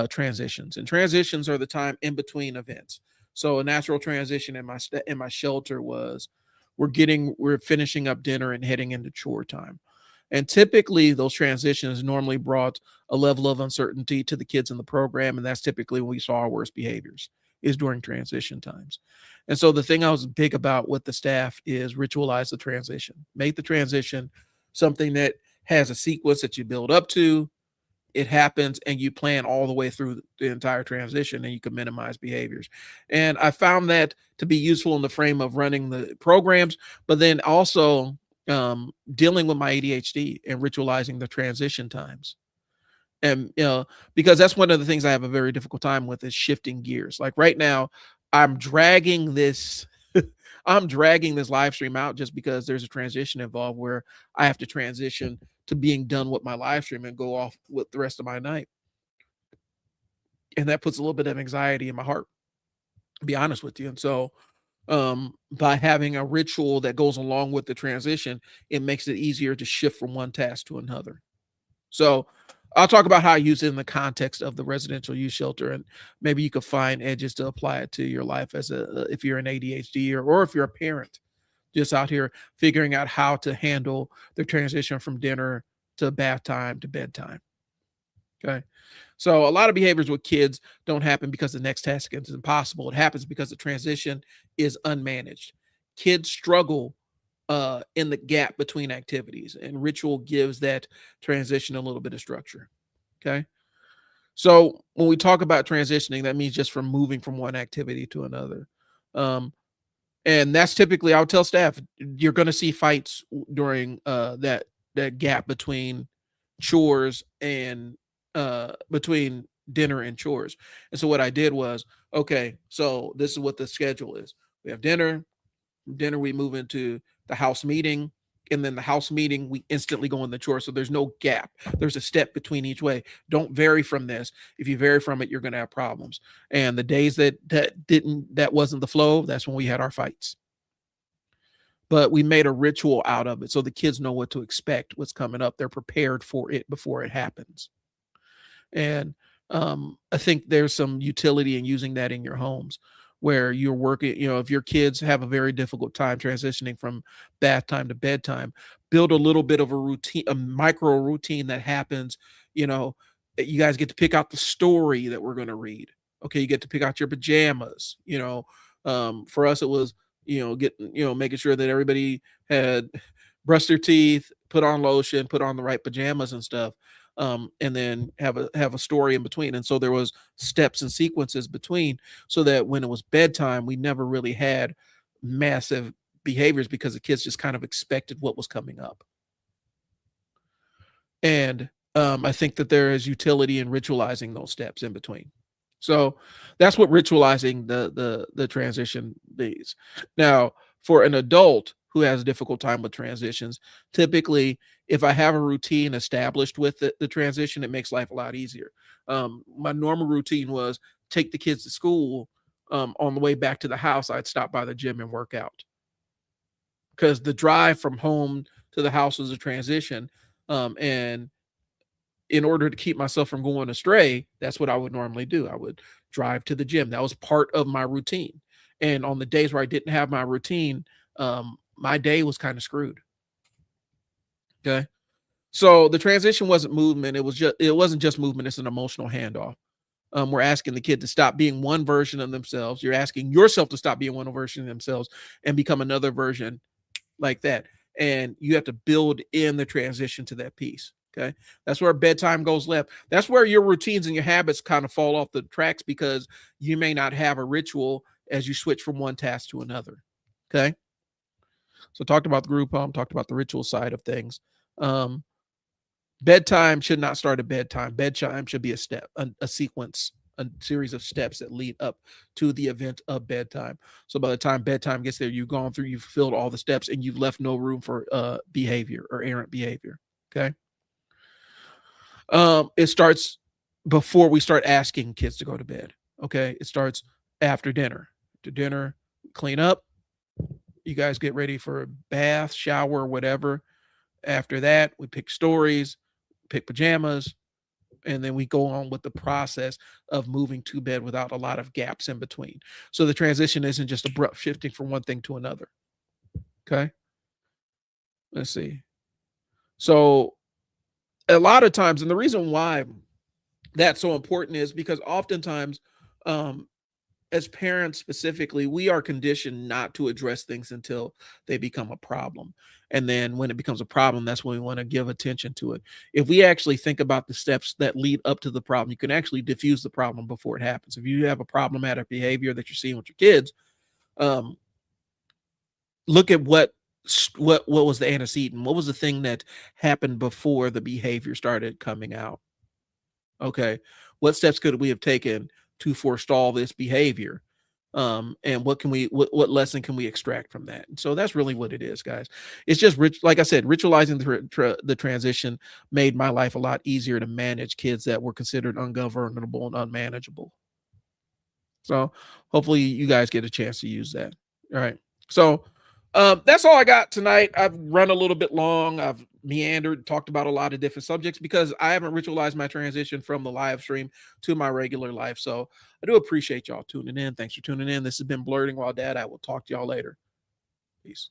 transitions. And transitions are the time in between events. So a natural transition in my shelter was we're finishing up dinner and heading into chore time. And typically those transitions normally brought a level of uncertainty to the kids in the program. And that's typically when we saw our worst behaviors, is during transition times. And so the thing I was big about with the staff is ritualize the transition. Make the transition something that has a sequence that you build up to. It happens and you plan all the way through the entire transition, and you can minimize behaviors. And I found that to be useful in the frame of running the programs, but then also dealing with my ADHD and ritualizing the transition times. And because that's one of the things I have a very difficult time with, is shifting gears. Like right now, I'm dragging this live stream out just because there's a transition involved where I have to transition to being done with my live stream and go off with the rest of my night. and that puts a little bit of anxiety in my heart, to be honest with you. And so, by having a ritual that goes along with the transition, it makes it easier to shift from one task to another. So I'll talk about how I use it in the context of the residential youth shelter, and maybe you could find edges to apply it to your life as if you're an ADHD, or if you're a parent just out here figuring out how to handle the transition from dinner to bath time to bedtime. Okay. So a lot of behaviors with kids don't happen because the next task is impossible. It happens because the transition is unmanaged. Kids struggle in the gap between activities, and ritual gives that transition a little bit of structure. Okay. So when we talk about transitioning, that means just from moving from one activity to another. Um, and that's typically, I'll tell staff, you're going to see fights during that gap between chores and between dinner and chores. And so what I did was, okay, so this is what the schedule is. We have dinner. Dinner, we move into the house meeting, and then the house meeting, we instantly go in the chore. So there's no gap. There's a step between each way. Don't vary from this. If you vary from it, you're going to have problems. And the days that wasn't the flow, that's when we had our fights. But we made a ritual out of it, so the kids know what to expect, what's coming up. They're prepared for it before it happens. And I think there's some utility in using that in your homes, where you're working, if your kids have a very difficult time transitioning from bath time to bedtime, build a little bit of a routine, a micro routine that happens, that you guys get to pick out the story that we're going to read. Okay. You get to pick out your pajamas, for us, it was, making sure that everybody had brushed their teeth, put on lotion, put on the right pajamas and stuff, and then have a story in between. And so there was steps and sequences between, so that when it was bedtime, we never really had massive behaviors, because the kids just kind of expected what was coming up. And I think that there is utility in ritualizing those steps in between. So that's what ritualizing the transition is. Now, for an adult who has a difficult time with transitions, typically, if I have a routine established with the transition, it makes life a lot easier. My normal routine was take the kids to school. On the way back to the house, I'd stop by the gym and work out, because the drive from home to the house was a transition. And in order to keep myself from going astray, that's what I would normally do. I would drive to the gym. That was part of my routine. And on the days where I didn't have my routine, my day was kind of screwed. Okay. So the transition wasn't movement. It wasn't just movement. It's an emotional handoff. We're asking the kid to stop being one version of themselves. You're asking yourself to stop being one version of themselves and become another version like that. And you have to build in the transition to that piece. Okay. That's where bedtime goes left. That's where your routines and your habits kind of fall off the tracks, because you may not have a ritual as you switch from one task to another. Okay. So talked about the group home, talked about the ritual side of things. Um, Bedtime should not start at bedtime. Bedtime should be a step, a sequence, a series of steps that lead up to the event of bedtime. So by the time bedtime gets there, you've filled all the steps, and you've left no room for behavior or errant behavior. Okay. It starts before we start asking kids to go to bed. Okay. It starts after dinner. After dinner, clean up. You guys get ready for a bath, shower, whatever. After that, we pick stories, pick pajamas, and then we go on with the process of moving to bed without a lot of gaps in between. So the transition isn't just abrupt shifting from one thing to another. Okay. Let's see. So a lot of times, and the reason why that's so important is because oftentimes, um, as parents specifically, we are conditioned not to address things until they become a problem. And then when it becomes a problem, that's when we want to give attention to it. If we actually think about the steps that lead up to the problem, you can actually diffuse the problem before it happens. If you have a problematic behavior that you're seeing with your kids, um, look at what was the antecedent, what was the thing that happened before the behavior started coming out. Okay, what steps could we have taken to forestall this behavior? And what lesson can we extract from that? And so that's really what it is, guys. It's just like I said, ritualizing the transition made my life a lot easier to manage kids that were considered ungovernable and unmanageable. So hopefully you guys get a chance to use that. All right. So that's all I got tonight. I've run a little bit long. I've meandered, talked about a lot of different subjects because I haven't ritualized my transition from the live stream to my regular life. So I do appreciate y'all tuning in. Thanks for tuning in. This has been Blurting While Dad. I will talk to y'all later. Peace.